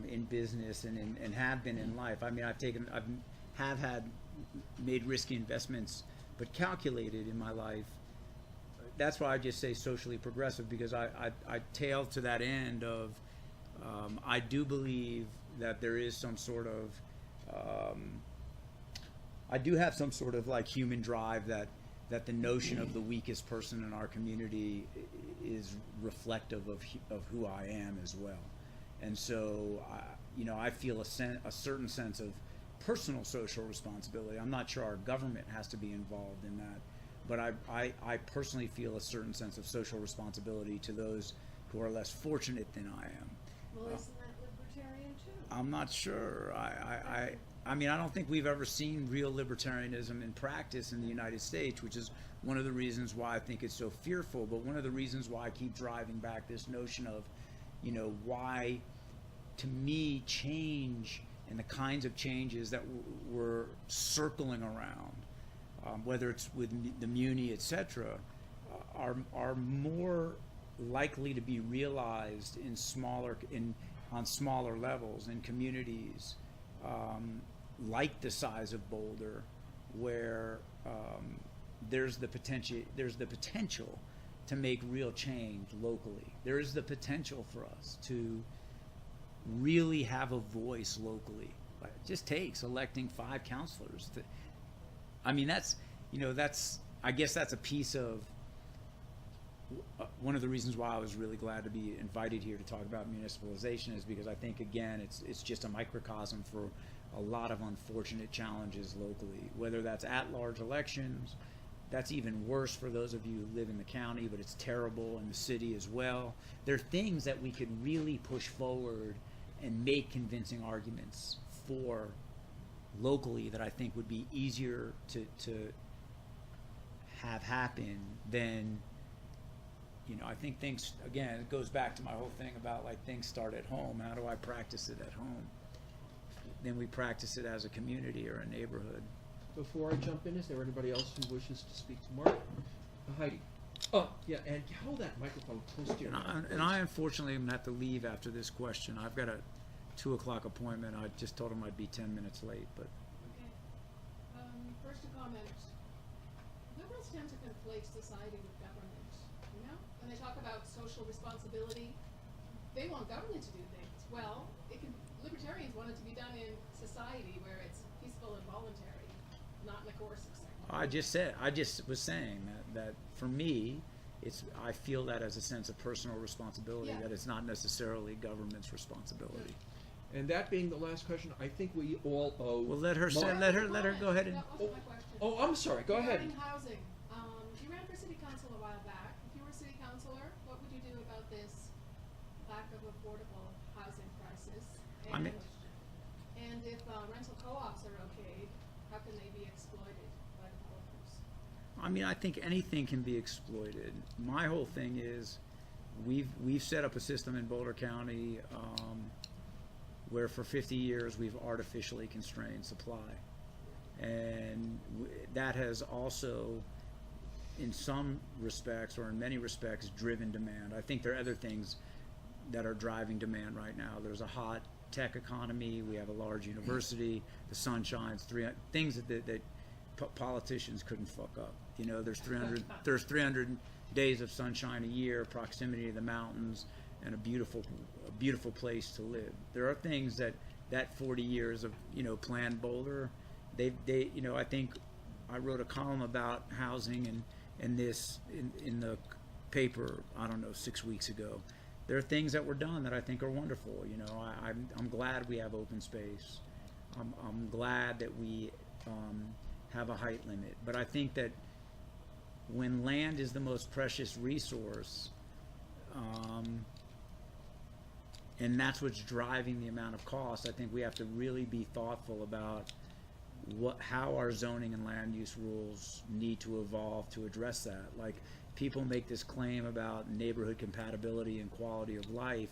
in business and have been in life. I mean, have had made risky investments, but calculated in my life. That's why I just say socially progressive, because I tail to that end of I do believe that there is some sort of I do have some sort of like human drive that the notion of the weakest person in our community is reflective of who I am as well. And so, I feel a certain sense of personal social responsibility. I'm not sure our government has to be involved in that, but I personally feel a certain sense of social responsibility to those who are less fortunate than I am. Well, isn't that libertarian too? I'm not sure. I mean, I don't think we've ever seen real libertarianism in practice in the United States, which is one of the reasons why I think it's so fearful, but one of the reasons why I keep driving back this notion of, why, to me, change and the kinds of changes that we're circling around, whether it's with the Muni, etc., are more likely to be realized on smaller levels in communities like the size of Boulder, where there's the potential to make real change locally. There is the potential for us to really have a voice locally. It just takes electing 5 counselors. I guess that's a piece of one of the reasons why I was really glad to be invited here to talk about municipalization, is because I think, again, it's just a microcosm for a lot of unfortunate challenges locally, whether that's at-large elections. That's even worse for those of you who live in the county, but it's terrible in the city as well. There are things that we could really push forward and make convincing arguments for locally that I think would be easier to have happen than, I think things, again, it goes back to my whole thing about like things start at home. How do I practice it at home? Then we practice it as a community or a neighborhood. Before I jump in, is there anybody else who wishes to speak to Mark? Heidi. Oh, yeah, and hold that microphone close to your mouth. And I unfortunately am going to have to leave after this question. I've got a 2 o'clock appointment. I just told him I'd be 10 minutes late, but. Okay. First a comment. Liberals tend to conflate society with government, When they talk about social responsibility, they want government to do things. Well, libertarians want it to be done in society where it's peaceful and voluntary, not in the coercive sector. I just was saying that for me, I feel that as a sense of personal responsibility, Yeah. that it's not necessarily government's responsibility. And that being the last question, I think we all owe. Well, let her go ahead and. That wasn't my question. Oh, I'm sorry. Go ahead. Regarding housing, you ran for city council a while back. If you were city councilor, what would you do about this lack of affordable housing crisis? And if rental co-ops are okay, how can they be exploited by developers? I think anything can be exploited. My whole thing is, we've set up a system in Boulder County where for 50 years we've artificially constrained supply, and that has also, in some respects or in many respects, driven demand. I think there are other things that are driving demand right now. There's a hot tech economy. We have a large university. The sun shines. Things that politicians couldn't fuck up. There's 300 days of sunshine a year, proximity to the mountains, and a beautiful place to live. There are things that 40 years of planned Boulder, I think I wrote a column about housing and this in the paper, I don't know, 6 weeks ago. There are things that were done that I think are wonderful. You know, I'm glad we have open space. I'm glad that we have a height limit. But I think that when land is the most precious resource, and that's what's driving the amount of cost, I think we have to really be thoughtful about how our zoning and land use rules need to evolve to address that. Like, people make this claim about neighborhood compatibility and quality of life,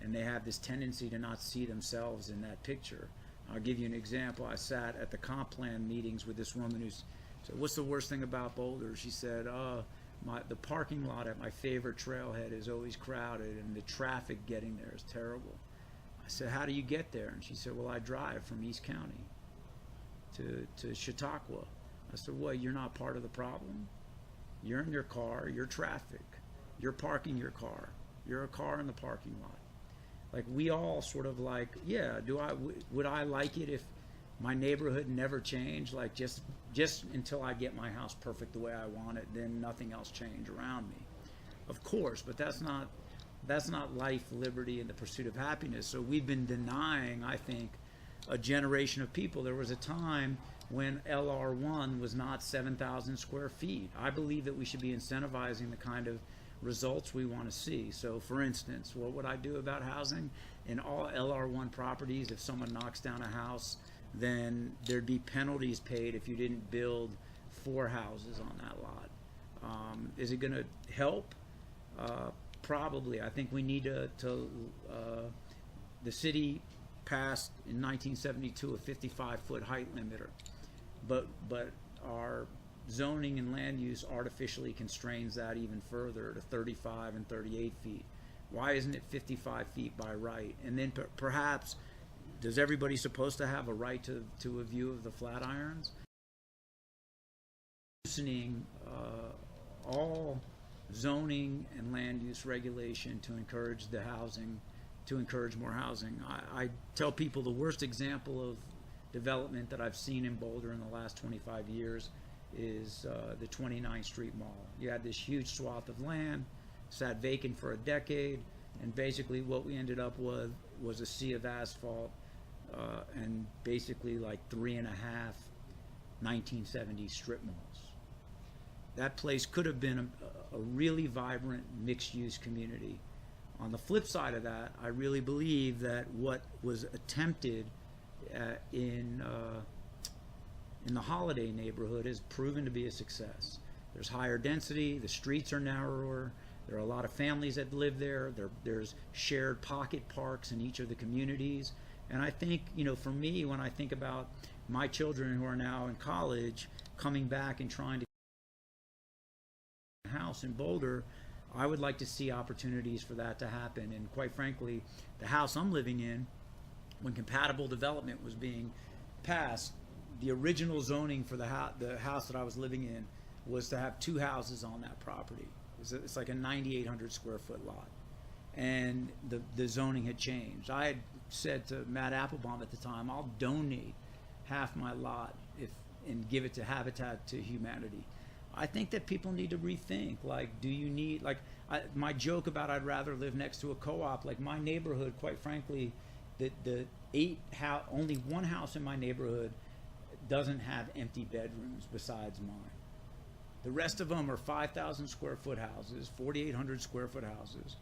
and they have this tendency to not see themselves in that picture. I'll give you an example. I sat at the comp plan meetings with this woman who said, "What's the worst thing about Boulder?" She said, the parking lot at my favorite trailhead is always crowded, and the traffic getting there is terrible." I said, "How do you get there?" And she said, "Well, I drive from East County to Chautauqua." I said, "Well, you're not part of the problem. You're in your car, you're traffic, you're parking your car, you're a car in the parking lot." Like, we all sort of like, yeah, would I like it if my neighborhood never changed, like just until I get my house perfect the way I want it, then nothing else change around me? Of course, but that's not life, liberty, and the pursuit of happiness. So we've been denying, I think, a generation of people. There was a time when LR1 was not 7,000 square feet. I believe that we should be incentivizing the kind of results we want to see. So, for instance, what would I do about housing? In all LR1 properties, if someone knocks down a house, then there'd be penalties paid if you didn't build 4 houses on that lot. Is it going to help? Probably. I think we need to the city passed in 1972 a 55-foot height limiter, but our zoning and land use artificially constrains that even further to 35 and 38 feet. Why isn't it 55 feet by right? And then perhaps, does everybody supposed to have a right to a view of the Flatirons? Loosening all zoning and land use regulation to encourage the housing, to encourage more housing. I tell people the worst example of development that I've seen in Boulder in the last 25 years is the 29th Street Mall. You had this huge swath of land, sat vacant for a decade, and basically what we ended up with was a sea of asphalt and basically like 3.5 1970s strip malls. That place could have been a really vibrant mixed-use community. On the flip side of that, I really believe that what was attempted in the Holiday neighborhood has proven to be a success. There's higher density, the streets are narrower, there are a lot of families that live there, there's shared pocket parks in each of the communities. And I think, you know, for me, when I think about my children who are now in college coming back and trying to get a house in Boulder, I would like to see opportunities for that to happen. And quite frankly, the house I'm living in, when compatible development was being passed, the original zoning for the house that I was living in was to have 2 houses on that property. It's like a 9,800 square foot lot. And the zoning had changed. I had said to Matt Applebaum at the time, I'll donate half my lot and give it to Habitat to Humanity. I think that people need to rethink, like, do you need, like, my joke about I'd rather live next to a co-op, like my neighborhood, quite frankly, only one house in my neighborhood doesn't have empty bedrooms besides mine. The rest of them are 5,000 square foot houses, 4,800 square foot houses.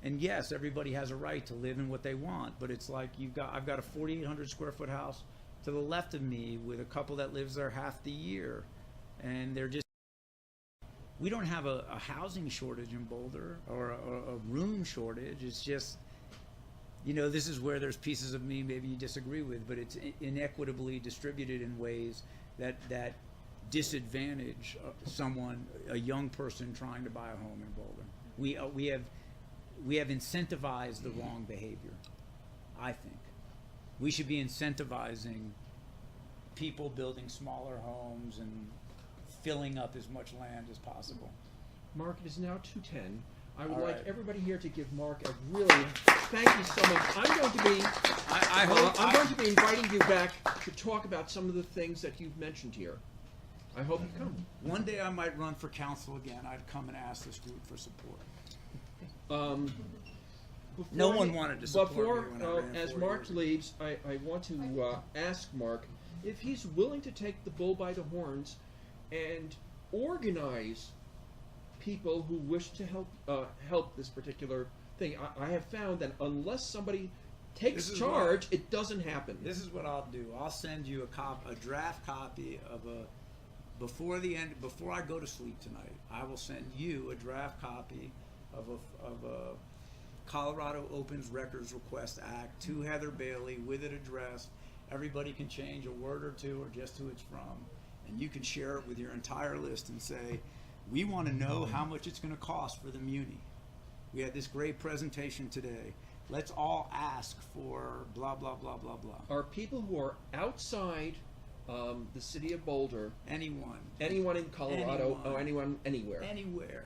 And yes, everybody has a right to live in what they want, but it's like I've got a 4,800 square foot house to the left of me with a couple that lives there half the year. And they're just, we don't have a housing shortage in Boulder or a room shortage. It's just, you know, this is where there's pieces of me maybe you disagree with, but it's inequitably distributed in ways that disadvantage someone, a young person trying to buy a home in Boulder. We have incentivized the wrong behavior, I think. We should be incentivizing people building smaller homes and filling up as much land as possible. Mark, it is now 2:10. I would All like right. everybody here to give Mark a really thank you so much. I'm going to be inviting you back to talk about some of the things that you've mentioned here. I hope you come. One day I might run for council again. I'd come and ask this group for support. No one wanted to support before, me when I ran as 4 Mark years ago. leaves, I want to ask Mark if he's willing to take the bull by the horns and organize people who wish to help this particular thing. I have found that unless somebody takes This is charge, it doesn't happen. This is what I'll do. I'll send you a draft copy of before I go to sleep tonight. I will send you a draft copy of a Colorado Opens Records Request Act to Heather Bailey with it addressed. Everybody can change a word or two or just who it's from, and you can share it with your entire list and say, we want to know how much it's going to cost for the Muni. We had this great presentation today. Let's all ask for blah, blah, blah, blah, blah. Are people who are outside the city of Boulder, Anyone. anyone in Colorado, or anyone anywhere? Anywhere.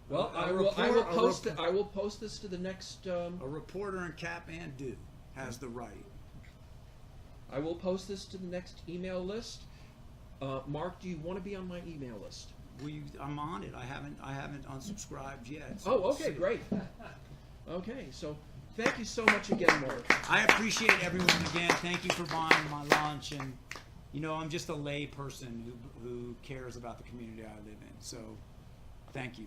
Well, A I will report- a post rep- it. I will post this to the next. A reporter in Kathmandu has the right. I will post this to the next email list. Mark, do you want to be on my email list? I'm on it. I haven't unsubscribed yet. so Oh, we'll okay, see. great. Okay, so thank you so much again, Mark. I appreciate everyone again. Thank you for buying my lunch, and I'm just a lay person who cares about the community I live in. So, thank you.